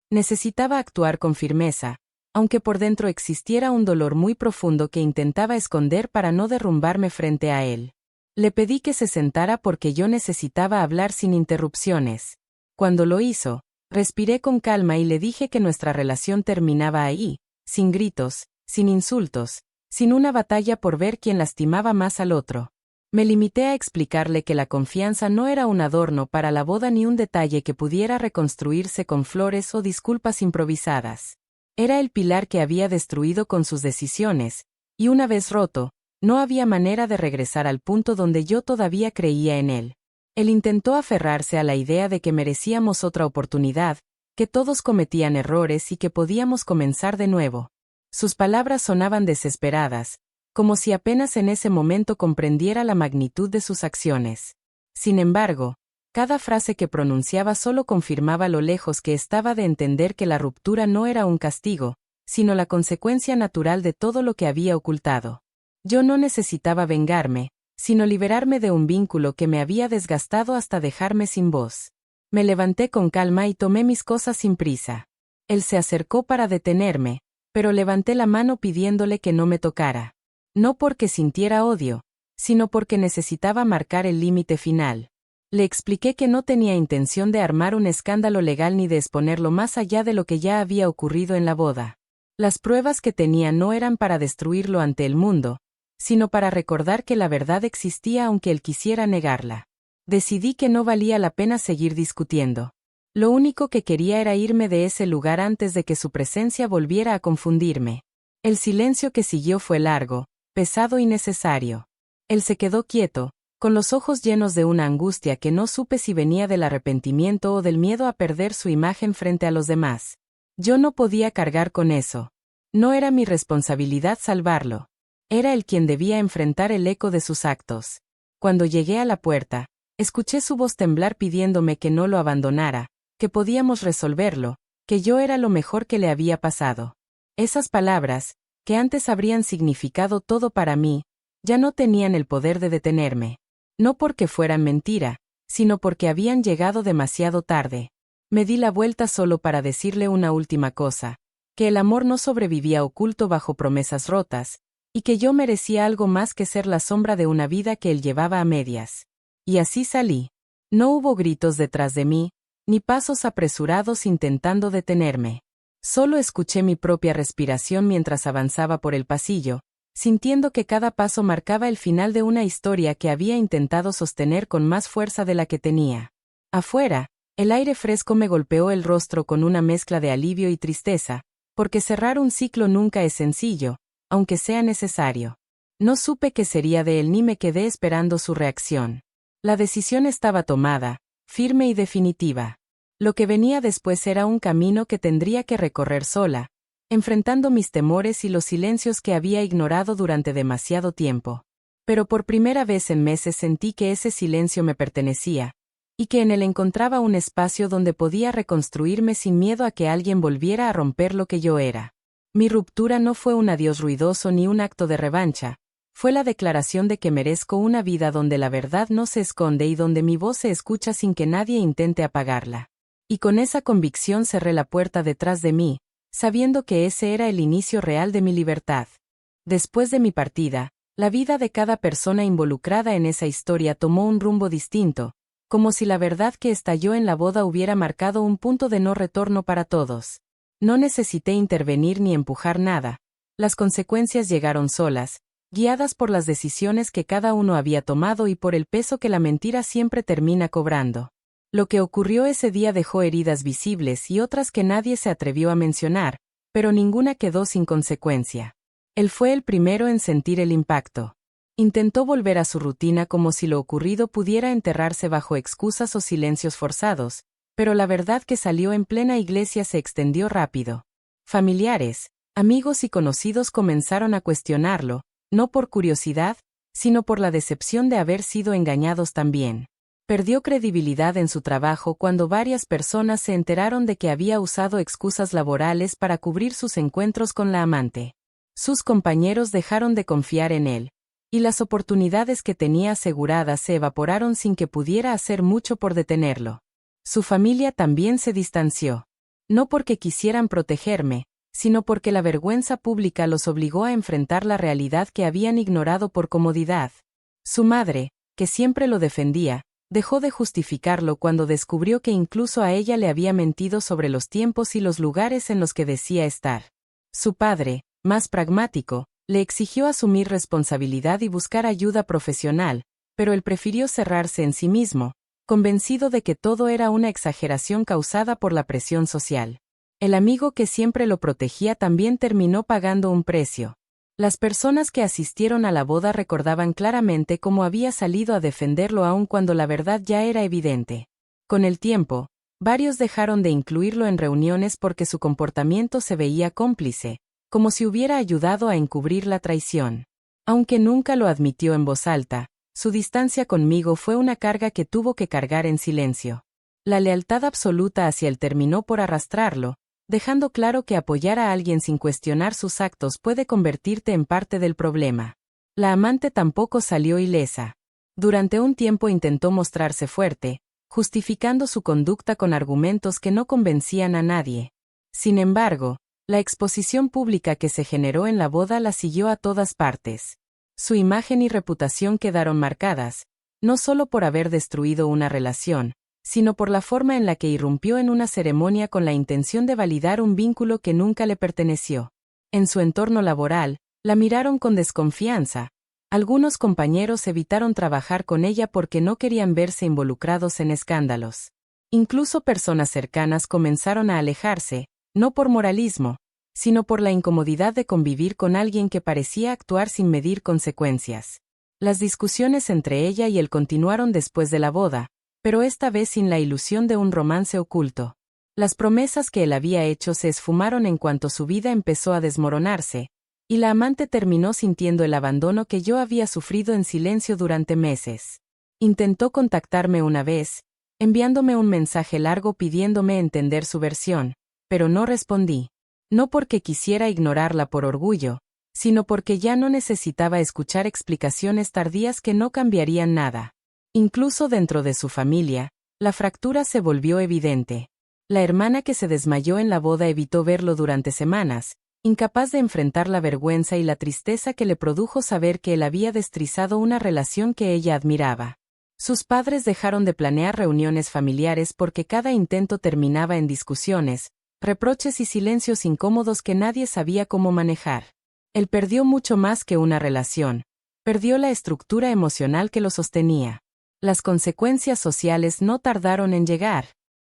Necesitaba actuar con firmeza, aunque por dentro existiera un dolor muy profundo que intentaba esconder para no derrumbarme frente a él. Le pedí que se sentara porque yo necesitaba hablar sin interrupciones. Cuando lo hizo, respiré con calma y le dije que nuestra relación terminaba ahí, sin gritos, sin insultos, sin una batalla por ver quién lastimaba más al otro. Me limité a explicarle que la confianza no era un adorno para la boda ni un detalle que pudiera reconstruirse con flores o disculpas improvisadas. Era el pilar que había destruido con sus decisiones, y una vez roto, no había manera de regresar al punto donde yo todavía creía en él. Él intentó aferrarse a la idea de que merecíamos otra oportunidad, que todos cometían errores y que podíamos comenzar de nuevo. Sus palabras sonaban desesperadas, como si apenas en ese momento comprendiera la magnitud de sus acciones. Sin embargo, cada frase que pronunciaba solo confirmaba lo lejos que estaba de entender que la ruptura no era un castigo, sino la consecuencia natural de todo lo que había ocultado. Yo no necesitaba vengarme, sino liberarme de un vínculo que me había desgastado hasta dejarme sin voz. Me levanté con calma y tomé mis cosas sin prisa. Él se acercó para detenerme, pero levanté la mano pidiéndole que no me tocara. no porque sintiera odio, sino porque necesitaba marcar el límite final. Le expliqué que no tenía intención de armar un escándalo legal ni de exponerlo más allá de lo que ya había ocurrido en la boda. Las pruebas que tenía no eran para destruirlo ante el mundo, sino para recordar que la verdad existía aunque él quisiera negarla. Decidí que no valía la pena seguir discutiendo. Lo único que quería era irme de ese lugar antes de que su presencia volviera a confundirme. El silencio que siguió fue largo, pesado y necesario. Él se quedó quieto, con los ojos llenos de una angustia que no supe si venía del arrepentimiento o del miedo a perder su imagen frente a los demás. Yo no podía cargar con eso. No era mi responsabilidad salvarlo. Era él quien debía enfrentar el eco de sus actos. Cuando llegué a la puerta, escuché su voz temblar pidiéndome que no lo abandonara, que podíamos resolverlo, que yo era lo mejor que le había pasado. Esas palabras, que antes habrían significado todo para mí, ya no tenían el poder de detenerme. No porque fueran mentira, sino porque habían llegado demasiado tarde. Me di la vuelta solo para decirle una última cosa, que el amor no sobrevivía oculto bajo promesas rotas, y que yo merecía algo más que ser la sombra de una vida que él llevaba a medias. Y así salí. No hubo gritos detrás de mí, ni pasos apresurados intentando detenerme. Solo escuché mi propia respiración mientras avanzaba por el pasillo, sintiendo que cada paso marcaba el final de una historia que había intentado sostener con más fuerza de la que tenía. Afuera, el aire fresco me golpeó el rostro con una mezcla de alivio y tristeza, porque cerrar un ciclo nunca es sencillo, aunque sea necesario. No supe qué sería de él ni me quedé esperando su reacción. La decisión estaba tomada, firme y definitiva. Lo que venía después era un camino que tendría que recorrer sola, enfrentando mis temores y los silencios que había ignorado durante demasiado tiempo. Pero por primera vez en meses sentí que ese silencio me pertenecía, y que en él encontraba un espacio donde podía reconstruirme sin miedo a que alguien volviera a romper lo que yo era. Mi ruptura no fue un adiós ruidoso ni un acto de revancha, fue la declaración de que merezco una vida donde la verdad no se esconde y donde mi voz se escucha sin que nadie intente apagarla. Y con esa convicción cerré la puerta detrás de mí, sabiendo que ese era el inicio real de mi libertad. Después de mi partida, la vida de cada persona involucrada en esa historia tomó un rumbo distinto, como si la verdad que estalló en la boda hubiera marcado un punto de no retorno para todos. No necesité intervenir ni empujar nada. Las consecuencias llegaron solas, guiadas por las decisiones que cada uno había tomado y por el peso que la mentira siempre termina cobrando. Lo que ocurrió ese día dejó heridas visibles y otras que nadie se atrevió a mencionar, pero ninguna quedó sin consecuencia. Él fue el primero en sentir el impacto. Intentó volver a su rutina como si lo ocurrido pudiera enterrarse bajo excusas o silencios forzados, pero la verdad que salió en plena iglesia se extendió rápido. Familiares, amigos y conocidos comenzaron a cuestionarlo, no por curiosidad, sino por la decepción de haber sido engañados también. Perdió credibilidad en su trabajo cuando varias personas se enteraron de que había usado excusas laborales para cubrir sus encuentros con la amante. Sus compañeros dejaron de confiar en él, y las oportunidades que tenía aseguradas se evaporaron sin que pudiera hacer mucho por detenerlo. Su familia también se distanció. No porque quisieran protegerme, sino porque la vergüenza pública los obligó a enfrentar la realidad que habían ignorado por comodidad. Su madre, que siempre lo defendía, dejó de justificarlo cuando descubrió que incluso a ella le había mentido sobre los tiempos y los lugares en los que decía estar. Su padre, más pragmático, le exigió asumir responsabilidad y buscar ayuda profesional, pero él prefirió cerrarse en sí mismo, convencido de que todo era una exageración causada por la presión social. El amigo que siempre lo protegía también terminó pagando un precio. Las personas que asistieron a la boda recordaban claramente cómo había salido a defenderlo aun cuando la verdad ya era evidente. Con el tiempo, varios dejaron de incluirlo en reuniones porque su comportamiento se veía cómplice, como si hubiera ayudado a encubrir la traición. Aunque nunca lo admitió en voz alta, su distancia conmigo fue una carga que tuvo que cargar en silencio. La lealtad absoluta hacia él terminó por arrastrarlo, dejando claro que apoyar a alguien sin cuestionar sus actos puede convertirte en parte del problema. La amante tampoco salió ilesa. Durante un tiempo intentó mostrarse fuerte, justificando su conducta con argumentos que no convencían a nadie. Sin embargo, la exposición pública que se generó en la boda la siguió a todas partes. Su imagen y reputación quedaron marcadas, no solo por haber destruido una relación, sino por la forma en la que irrumpió en una ceremonia con la intención de validar un vínculo que nunca le perteneció. En su entorno laboral, la miraron con desconfianza. Algunos compañeros evitaron trabajar con ella porque no querían verse involucrados en escándalos. Incluso personas cercanas comenzaron a alejarse, no por moralismo, sino por la incomodidad de convivir con alguien que parecía actuar sin medir consecuencias. Las discusiones entre ella y él continuaron después de la boda, pero esta vez sin la ilusión de un romance oculto. Las promesas que él había hecho se esfumaron en cuanto su vida empezó a desmoronarse, y la amante terminó sintiendo el abandono que yo había sufrido en silencio durante meses. Intentó contactarme una vez, enviándome un mensaje largo pidiéndome entender su versión, pero no respondí. No porque quisiera ignorarla por orgullo, sino porque ya no necesitaba escuchar explicaciones tardías que no cambiarían nada. Incluso dentro de su familia, la fractura se volvió evidente. La hermana que se desmayó en la boda evitó verlo durante semanas, incapaz de enfrentar la vergüenza y la tristeza que le produjo saber que él había destrizado una relación que ella admiraba. Sus padres dejaron de planear reuniones familiares porque cada intento terminaba en discusiones, reproches y silencios incómodos que nadie sabía cómo manejar. Él perdió mucho más que una relación. Perdió la estructura emocional que lo sostenía. Las consecuencias sociales no tardaron en llegar.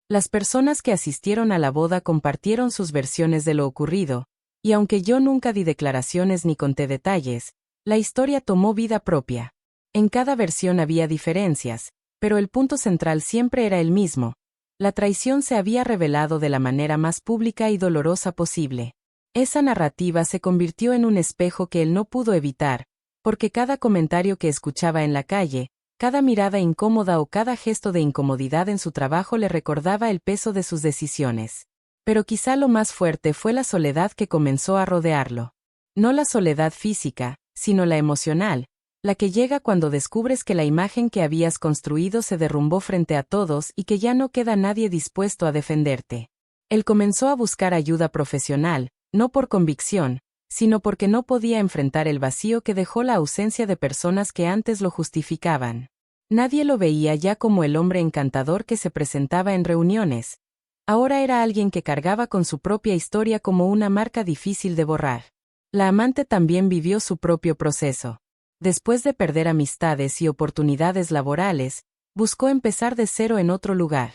Las personas que asistieron a la boda compartieron sus versiones de lo ocurrido, y aunque yo nunca di declaraciones ni conté detalles, la historia tomó vida propia. En cada versión había diferencias, pero el punto central siempre era el mismo. La traición se había revelado de la manera más pública y dolorosa posible. Esa narrativa se convirtió en un espejo que él no pudo evitar, porque cada comentario que escuchaba en la calle, cada mirada incómoda o cada gesto de incomodidad en su trabajo le recordaba el peso de sus decisiones. Pero quizá lo más fuerte fue la soledad que comenzó a rodearlo. No la soledad física, sino la emocional, la que llega cuando descubres que la imagen que habías construido se derrumbó frente a todos y que ya no queda nadie dispuesto a defenderte. Él comenzó a buscar ayuda profesional, no por convicción, sino porque no podía enfrentar el vacío que dejó la ausencia de personas que antes lo justificaban. Nadie lo veía ya como el hombre encantador que se presentaba en reuniones. Ahora era alguien que cargaba con su propia historia como una marca difícil de borrar. La amante también vivió su propio proceso. Después de perder amistades y oportunidades laborales, buscó empezar de cero en otro lugar.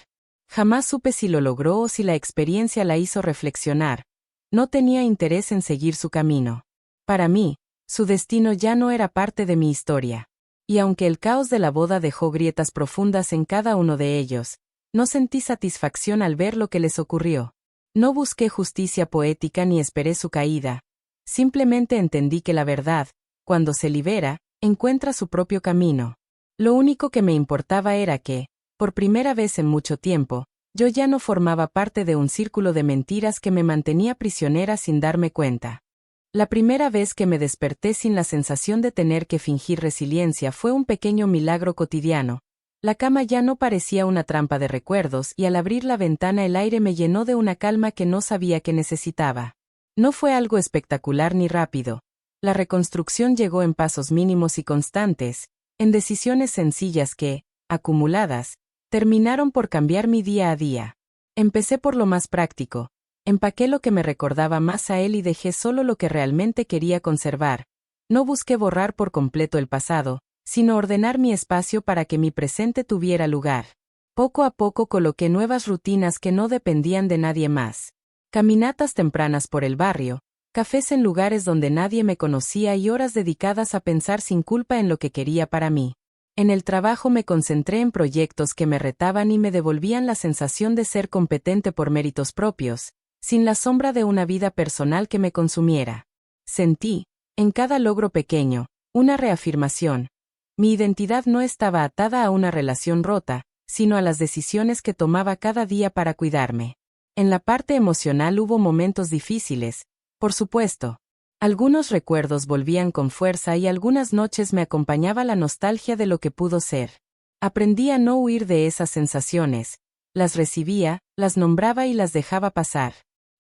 Jamás supe si lo logró o si la experiencia la hizo reflexionar. No tenía interés en seguir su camino. Para mí, su destino ya no era parte de mi historia. Y aunque el caos de la boda dejó grietas profundas en cada uno de ellos, no sentí satisfacción al ver lo que les ocurrió. No busqué justicia poética ni esperé su caída. Simplemente entendí que la verdad, cuando se libera, encuentra su propio camino. Lo único que me importaba era que, por primera vez en mucho tiempo, yo ya no formaba parte de un círculo de mentiras que me mantenía prisionera sin darme cuenta. La primera vez que me desperté sin la sensación de tener que fingir resiliencia fue un pequeño milagro cotidiano. La cama ya no parecía una trampa de recuerdos y al abrir la ventana el aire me llenó de una calma que no sabía que necesitaba. No fue algo espectacular ni rápido. La reconstrucción llegó en pasos mínimos y constantes, en decisiones sencillas que, acumuladas, terminaron por cambiar mi día a día. Empecé por lo más práctico. Empaqué lo que me recordaba más a él y dejé solo lo que realmente quería conservar. No busqué borrar por completo el pasado, sino ordenar mi espacio para que mi presente tuviera lugar. Poco a poco coloqué nuevas rutinas que no dependían de nadie más. Caminatas tempranas por el barrio, cafés en lugares donde nadie me conocía y horas dedicadas a pensar sin culpa en lo que quería para mí. En el trabajo me concentré en proyectos que me retaban y me devolvían la sensación de ser competente por méritos propios, sin la sombra de una vida personal que me consumiera. Sentí, en cada logro pequeño, una reafirmación. Mi identidad no estaba atada a una relación rota, sino a las decisiones que tomaba cada día para cuidarme. En la parte emocional hubo momentos difíciles, por supuesto. Algunos recuerdos volvían con fuerza y algunas noches me acompañaba la nostalgia de lo que pudo ser. Aprendí a no huir de esas sensaciones, las recibía, las nombraba y las dejaba pasar.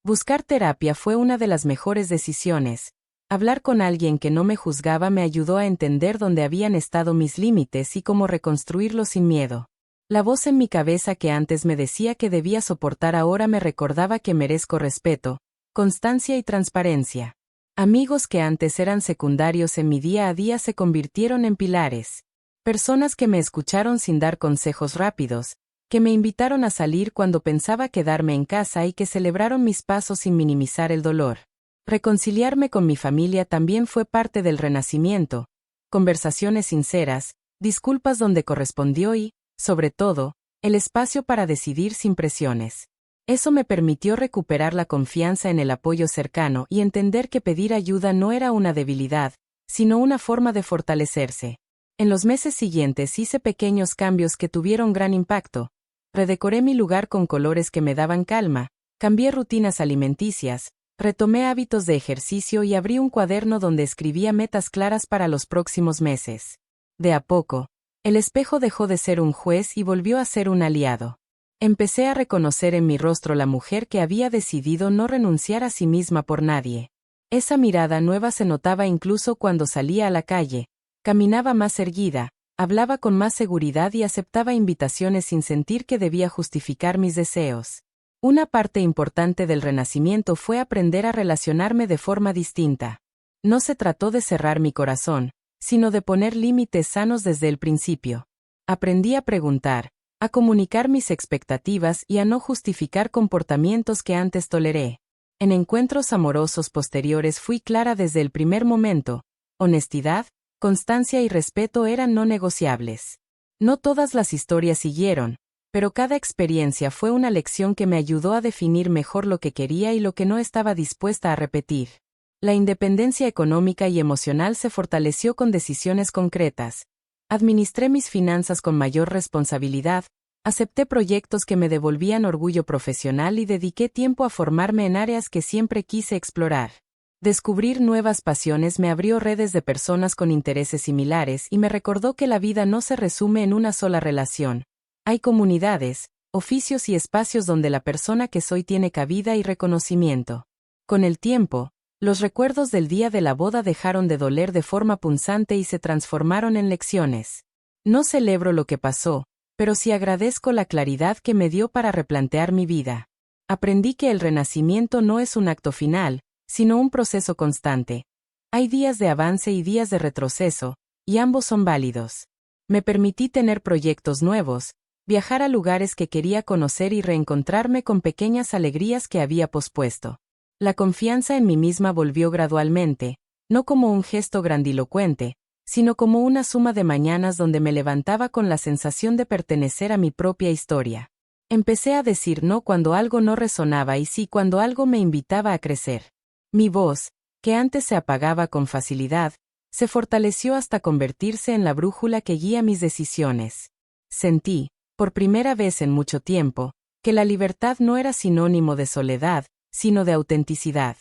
Buscar terapia fue una de las mejores decisiones. Hablar con alguien que no me juzgaba me ayudó a entender dónde habían estado mis límites y cómo reconstruirlos sin miedo. La voz en mi cabeza que antes me decía que debía soportar ahora me recordaba que merezco respeto, constancia y transparencia. Amigos que antes eran secundarios en mi día a día se convirtieron en pilares. Personas que me escucharon sin dar consejos rápidos, que me invitaron a salir cuando pensaba quedarme en casa y que celebraron mis pasos sin minimizar el dolor. Reconciliarme con mi familia también fue parte del renacimiento. Conversaciones sinceras, disculpas donde correspondió y, sobre todo, el espacio para decidir sin presiones. Eso me permitió recuperar la confianza en el apoyo cercano y entender que pedir ayuda no era una debilidad, sino una forma de fortalecerse. En los meses siguientes hice pequeños cambios que tuvieron gran impacto. Redecoré mi lugar con colores que me daban calma, cambié rutinas alimenticias, retomé hábitos de ejercicio y abrí un cuaderno donde escribía metas claras para los próximos meses. De a poco, el espejo dejó de ser un juez y volvió a ser un aliado. Empecé a reconocer en mi rostro la mujer que había decidido no renunciar a sí misma por nadie. Esa mirada nueva se notaba incluso cuando salía a la calle, caminaba más erguida, hablaba con más seguridad y aceptaba invitaciones sin sentir que debía justificar mis deseos. Una parte importante del renacimiento fue aprender a relacionarme de forma distinta. No se trató de cerrar mi corazón, sino de poner límites sanos desde el principio. Aprendí a preguntar, a comunicar mis expectativas y a no justificar comportamientos que antes toleré. En encuentros amorosos posteriores fui clara desde el primer momento. Honestidad, constancia y respeto eran no negociables. No todas las historias siguieron, pero cada experiencia fue una lección que me ayudó a definir mejor lo que quería y lo que no estaba dispuesta a repetir. La independencia económica y emocional se fortaleció con decisiones concretas. Administré mis finanzas con mayor responsabilidad, acepté proyectos que me devolvían orgullo profesional y dediqué tiempo a formarme en áreas que siempre quise explorar. Descubrir nuevas pasiones me abrió redes de personas con intereses similares y me recordó que la vida no se resume en una sola relación. Hay comunidades, oficios y espacios donde la persona que soy tiene cabida y reconocimiento. Con el tiempo, los recuerdos del día de la boda dejaron de doler de forma punzante y se transformaron en lecciones. No celebro lo que pasó, pero sí agradezco la claridad que me dio para replantear mi vida. Aprendí que el renacimiento no es un acto final, sino un proceso constante. Hay días de avance y días de retroceso, y ambos son válidos. Me permití tener proyectos nuevos, viajar a lugares que quería conocer y reencontrarme con pequeñas alegrías que había pospuesto. La confianza en mí misma volvió gradualmente, no como un gesto grandilocuente, sino como una suma de mañanas donde me levantaba con la sensación de pertenecer a mi propia historia. Empecé a decir no cuando algo no resonaba y sí cuando algo me invitaba a crecer. Mi voz, que antes se apagaba con facilidad, se fortaleció hasta convertirse en la brújula que guía mis decisiones. Sentí, por primera vez en mucho tiempo, que la libertad no era sinónimo de soledad, sino de autenticidad.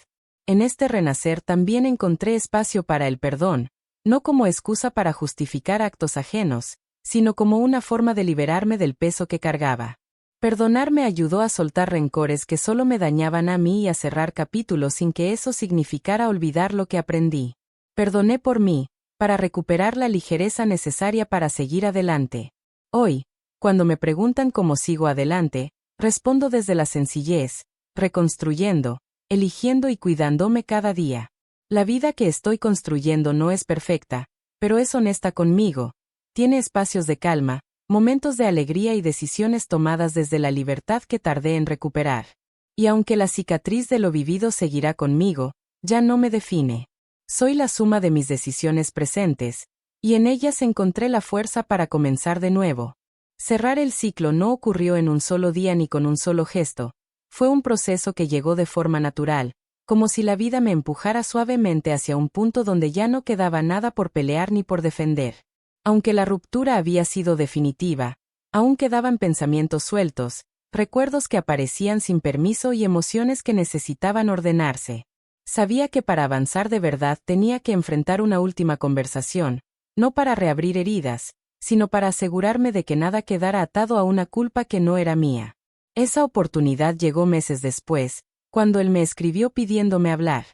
En este renacer también encontré espacio para el perdón, no como excusa para justificar actos ajenos, sino como una forma de liberarme del peso que cargaba. Perdonar me ayudó a soltar rencores que solo me dañaban a mí y a cerrar capítulos sin que eso significara olvidar lo que aprendí. Perdoné por mí, para recuperar la ligereza necesaria para seguir adelante. Hoy, cuando me preguntan cómo sigo adelante, respondo desde la sencillez, reconstruyendo, eligiendo y cuidándome cada día. La vida que estoy construyendo no es perfecta, pero es honesta conmigo. Tiene espacios de calma, momentos de alegría y decisiones tomadas desde la libertad que tardé en recuperar. Y aunque la cicatriz de lo vivido seguirá conmigo, ya no me define. Soy la suma de mis decisiones presentes, y en ellas encontré la fuerza para comenzar de nuevo. Cerrar el ciclo no ocurrió en un solo día ni con un solo gesto. Fue un proceso que llegó de forma natural, como si la vida me empujara suavemente hacia un punto donde ya no quedaba nada por pelear ni por defender. Aunque la ruptura había sido definitiva, aún quedaban pensamientos sueltos, recuerdos que aparecían sin permiso y emociones que necesitaban ordenarse. Sabía que para avanzar de verdad tenía que enfrentar una última conversación, no para reabrir heridas, sino para asegurarme de que nada quedara atado a una culpa que no era mía. Esa oportunidad llegó meses después, cuando él me escribió pidiéndome hablar.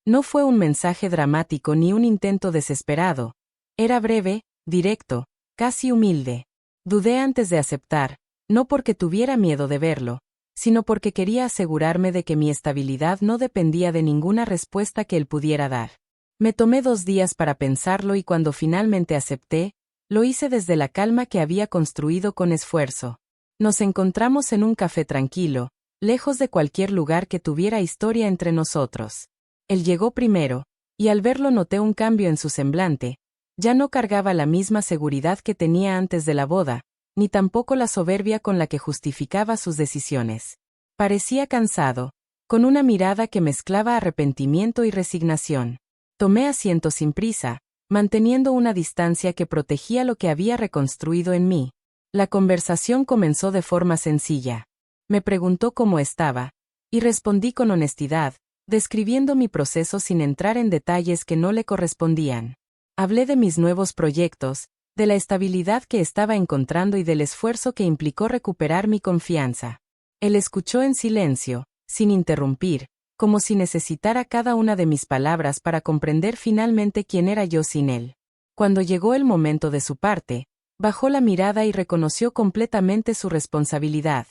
No fue un mensaje dramático ni un intento desesperado. Era breve, directo, casi humilde. Dudé antes de aceptar, no porque tuviera miedo de verlo, sino porque quería asegurarme de que mi estabilidad no dependía de ninguna respuesta que él pudiera dar. Me tomé 2 días para pensarlo y cuando finalmente acepté, lo hice desde la calma que había construido con esfuerzo. Nos encontramos en un café tranquilo, lejos de cualquier lugar que tuviera historia entre nosotros. Él llegó primero, y al verlo noté un cambio en su semblante. Ya no cargaba la misma seguridad que tenía antes de la boda, ni tampoco la soberbia con la que justificaba sus decisiones. Parecía cansado, con una mirada que mezclaba arrepentimiento y resignación. Tomé asiento sin prisa, manteniendo una distancia que protegía lo que había reconstruido en mí. La conversación comenzó de forma sencilla. Me preguntó cómo estaba, y respondí con honestidad, describiendo mi proceso sin entrar en detalles que no le correspondían. Hablé de mis nuevos proyectos, de la estabilidad que estaba encontrando y del esfuerzo que implicó recuperar mi confianza. Él escuchó en silencio, sin interrumpir, como si necesitara cada una de mis palabras para comprender finalmente quién era yo sin él. Cuando llegó el momento de su parte, bajó la mirada y reconoció completamente su responsabilidad.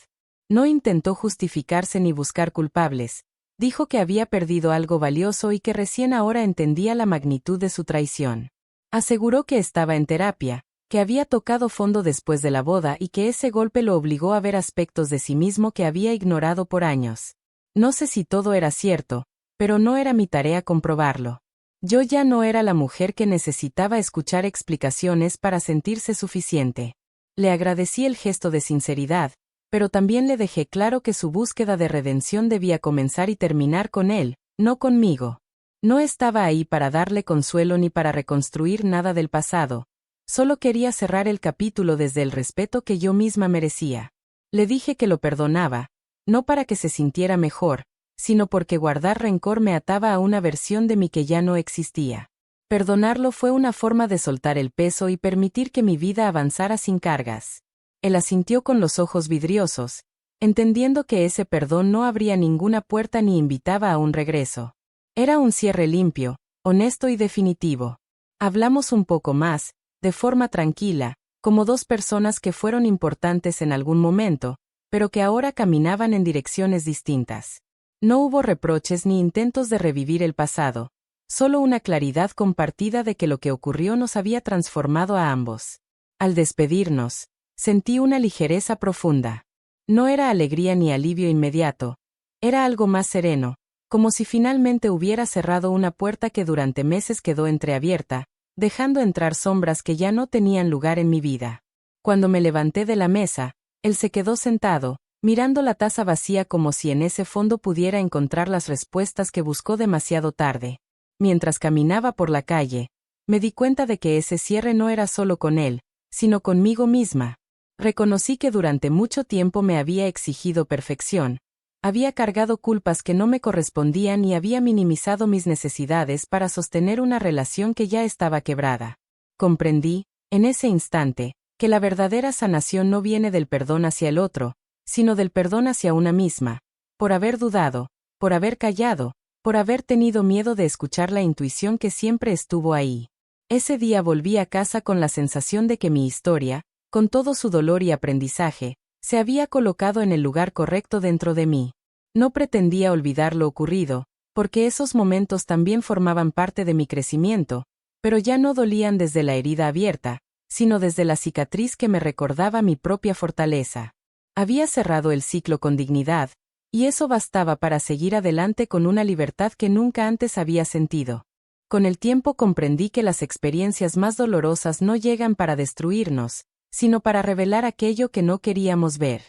No intentó justificarse ni buscar culpables. Dijo que había perdido algo valioso y que recién ahora entendía la magnitud de su traición. Aseguró que estaba en terapia, que había tocado fondo después de la boda y que ese golpe lo obligó a ver aspectos de sí mismo que había ignorado por años. No sé si todo era cierto, pero no era mi tarea comprobarlo. Yo ya no era la mujer que necesitaba escuchar explicaciones para sentirse suficiente. Le agradecí el gesto de sinceridad, pero también le dejé claro que su búsqueda de redención debía comenzar y terminar con él, no conmigo. No estaba ahí para darle consuelo ni para reconstruir nada del pasado. Solo quería cerrar el capítulo desde el respeto que yo misma merecía. Le dije que lo perdonaba, no para que se sintiera mejor, sino porque guardar rencor me ataba a una versión de mí que ya no existía. Perdonarlo fue una forma de soltar el peso y permitir que mi vida avanzara sin cargas. Él asintió con los ojos vidriosos, entendiendo que ese perdón no abría ninguna puerta ni invitaba a un regreso. Era un cierre limpio, honesto y definitivo. Hablamos un poco más, de forma tranquila, como dos personas que fueron importantes en algún momento, pero que ahora caminaban en direcciones distintas. No hubo reproches ni intentos de revivir el pasado, solo una claridad compartida de que lo que ocurrió nos había transformado a ambos. Al despedirnos, sentí una ligereza profunda. No era alegría ni alivio inmediato, era algo más sereno, como si finalmente hubiera cerrado una puerta que durante meses quedó entreabierta, dejando entrar sombras que ya no tenían lugar en mi vida. Cuando me levanté de la mesa, él se quedó sentado, mirando la taza vacía como si en ese fondo pudiera encontrar las respuestas que buscó demasiado tarde. Mientras caminaba por la calle, me di cuenta de que ese cierre no era solo con él, sino conmigo misma. Reconocí que durante mucho tiempo me había exigido perfección, había cargado culpas que no me correspondían y había minimizado mis necesidades para sostener una relación que ya estaba quebrada. Comprendí, en ese instante, que la verdadera sanación no viene del perdón hacia el otro, sino del perdón hacia una misma, por haber dudado, por haber callado, por haber tenido miedo de escuchar la intuición que siempre estuvo ahí. Ese día volví a casa con la sensación de que mi historia, con todo su dolor y aprendizaje, se había colocado en el lugar correcto dentro de mí. No pretendía olvidar lo ocurrido, porque esos momentos también formaban parte de mi crecimiento, pero ya no dolían desde la herida abierta, sino desde la cicatriz que me recordaba mi propia fortaleza. Había cerrado el ciclo con dignidad, y eso bastaba para seguir adelante con una libertad que nunca antes había sentido. Con el tiempo comprendí que las experiencias más dolorosas no llegan para destruirnos, sino para revelar aquello que no queríamos ver.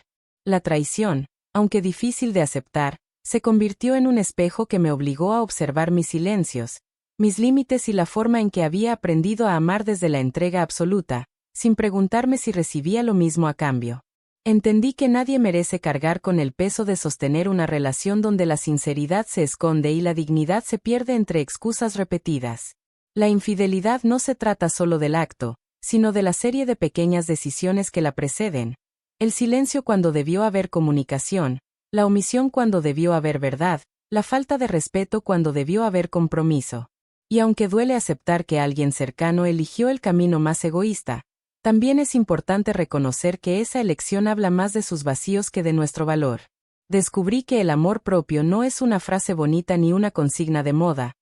La traición, aunque difícil de aceptar, se convirtió en un espejo que me obligó a observar mis silencios, mis límites y la forma en que había aprendido a amar desde la entrega absoluta, sin preguntarme si recibía lo mismo a cambio. Entendí que nadie merece cargar con el peso de sostener una relación donde la sinceridad se esconde y la dignidad se pierde entre excusas repetidas. La infidelidad no se trata solo del acto, sino de la serie de pequeñas decisiones que la preceden. El silencio cuando debió haber comunicación, la omisión cuando debió haber verdad, la falta de respeto cuando debió haber compromiso. Y aunque duele aceptar que alguien cercano eligió el camino más egoísta, también es importante reconocer que esa elección habla más de sus vacíos que de nuestro valor. Descubrí que el amor propio no es una frase bonita ni una consigna de moda.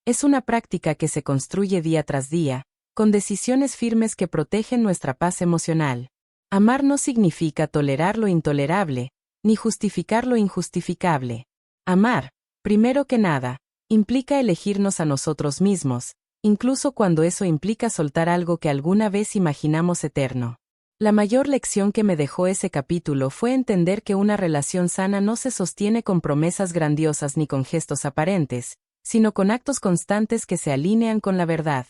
Es una práctica que se construye día tras día, con decisiones firmes que protegen nuestra paz emocional. Amar no significa tolerar lo intolerable, ni justificar lo injustificable. Amar, primero que nada, implica elegirnos a nosotros mismos, incluso cuando eso implica soltar algo que alguna vez imaginamos eterno. La mayor lección que me dejó ese capítulo fue entender que una relación sana no se sostiene con promesas grandiosas ni con gestos aparentes, sino con actos constantes que se alinean con la verdad.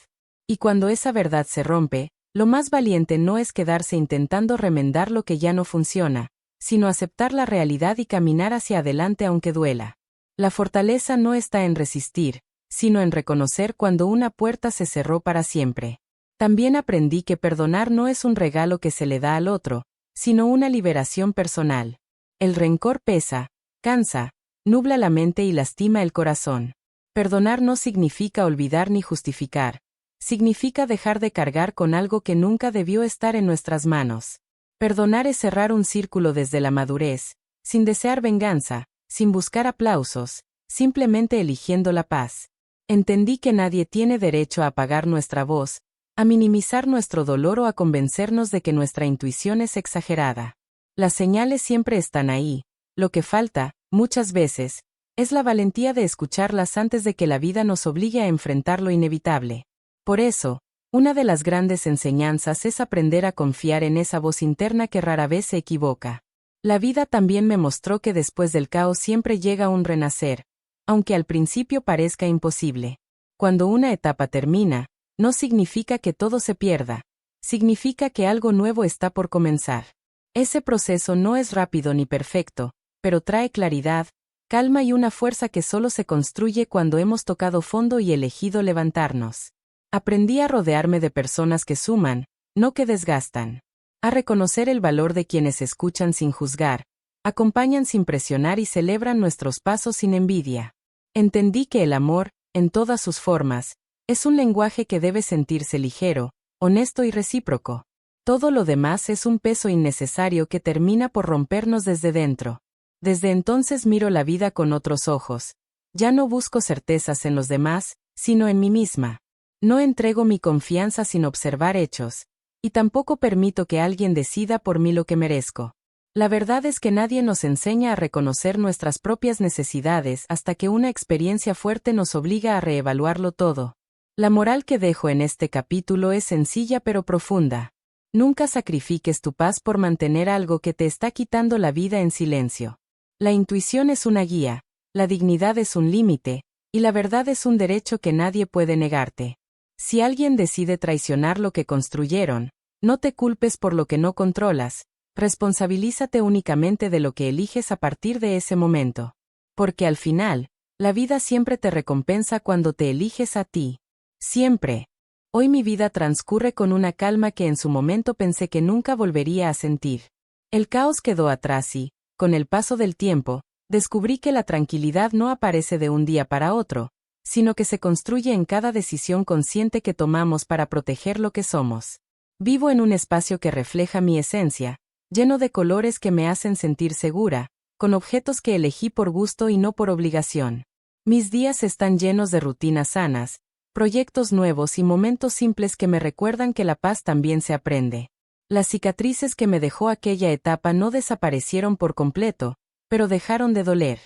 Y cuando esa verdad se rompe, lo más valiente no es quedarse intentando remendar lo que ya no funciona, sino aceptar la realidad y caminar hacia adelante aunque duela. La fortaleza no está en resistir, sino en reconocer cuando una puerta se cerró para siempre. También aprendí que perdonar no es un regalo que se le da al otro, sino una liberación personal. El rencor pesa, cansa, nubla la mente y lastima el corazón. Perdonar no significa olvidar ni justificar. Significa dejar de cargar con algo que nunca debió estar en nuestras manos. Perdonar es cerrar un círculo desde la madurez, sin desear venganza, sin buscar aplausos, simplemente eligiendo la paz. Entendí que nadie tiene derecho a apagar nuestra voz, a minimizar nuestro dolor o a convencernos de que nuestra intuición es exagerada. Las señales siempre están ahí. Lo que falta, muchas veces, es la valentía de escucharlas antes de que la vida nos obligue a enfrentar lo inevitable. Por eso, una de las grandes enseñanzas es aprender a confiar en esa voz interna que rara vez se equivoca. La vida también me mostró que después del caos siempre llega un renacer, aunque al principio parezca imposible. Cuando una etapa termina, no significa que todo se pierda, significa que algo nuevo está por comenzar. Ese proceso no es rápido ni perfecto, pero trae claridad, calma y una fuerza que solo se construye cuando hemos tocado fondo y elegido levantarnos. Aprendí a rodearme de personas que suman, no que desgastan. A reconocer el valor de quienes escuchan sin juzgar, acompañan sin presionar y celebran nuestros pasos sin envidia. Entendí que el amor, en todas sus formas, es un lenguaje que debe sentirse ligero, honesto y recíproco. Todo lo demás es un peso innecesario que termina por rompernos desde dentro. Desde entonces miro la vida con otros ojos. Ya no busco certezas en los demás, sino en mí misma. No entrego mi confianza sin observar hechos, y tampoco permito que alguien decida por mí lo que merezco. La verdad es que nadie nos enseña a reconocer nuestras propias necesidades hasta que una experiencia fuerte nos obliga a reevaluarlo todo. La moral que dejo en este capítulo es sencilla pero profunda. Nunca sacrifiques tu paz por mantener algo que te está quitando la vida en silencio. La intuición es una guía, la dignidad es un límite, y la verdad es un derecho que nadie puede negarte. Si alguien decide traicionar lo que construyeron, no te culpes por lo que no controlas, responsabilízate únicamente de lo que eliges a partir de ese momento. Porque al final, la vida siempre te recompensa cuando te eliges a ti. Siempre. Hoy mi vida transcurre con una calma que en su momento pensé que nunca volvería a sentir. El caos quedó atrás y, con el paso del tiempo, descubrí que la tranquilidad no aparece de un día para otro, sino que se construye en cada decisión consciente que tomamos para proteger lo que somos. Vivo en un espacio que refleja mi esencia, lleno de colores que me hacen sentir segura, con objetos que elegí por gusto y no por obligación. Mis días están llenos de rutinas sanas, proyectos nuevos y momentos simples que me recuerdan que la paz también se aprende. Las cicatrices que me dejó aquella etapa no desaparecieron por completo, pero dejaron de doler.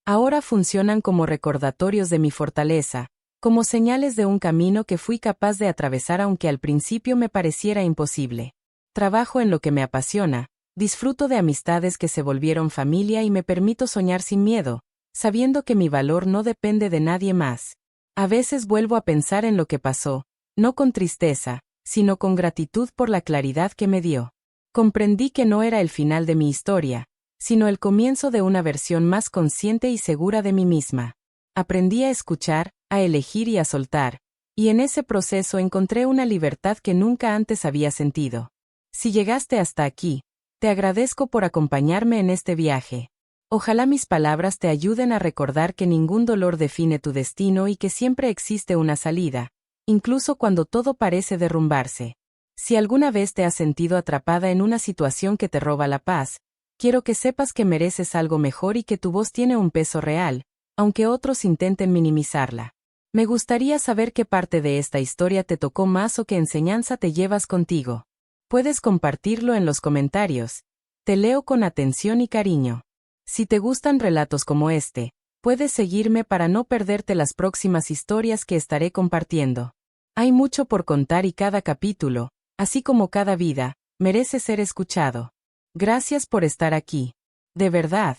Ahora funcionan como recordatorios de mi fortaleza, como señales de un camino que fui capaz de atravesar aunque al principio me pareciera imposible. Trabajo en lo que me apasiona, disfruto de amistades que se volvieron familia y me permito soñar sin miedo, sabiendo que mi valor no depende de nadie más. A veces vuelvo a pensar en lo que pasó, no con tristeza, sino con gratitud por la claridad que me dio. Comprendí que no era el final de mi historia, sino el comienzo de una versión más consciente y segura de mí misma. Aprendí a escuchar, a elegir y a soltar, y en ese proceso encontré una libertad que nunca antes había sentido. Si llegaste hasta aquí, te agradezco por acompañarme en este viaje. Ojalá mis palabras te ayuden a recordar que ningún dolor define tu destino y que siempre existe una salida, incluso cuando todo parece derrumbarse. Si alguna vez te has sentido atrapada en una situación que te roba la paz, quiero que sepas que mereces algo mejor y que tu voz tiene un peso real, aunque otros intenten minimizarla. Me gustaría saber qué parte de esta historia te tocó más o qué enseñanza te llevas contigo. Puedes compartirlo en los comentarios. Te leo con atención y cariño. Si te gustan relatos como este, puedes seguirme para no perderte las próximas historias que estaré compartiendo. Hay mucho por contar y cada capítulo, así como cada vida, merece ser escuchado. Gracias por estar aquí. De verdad.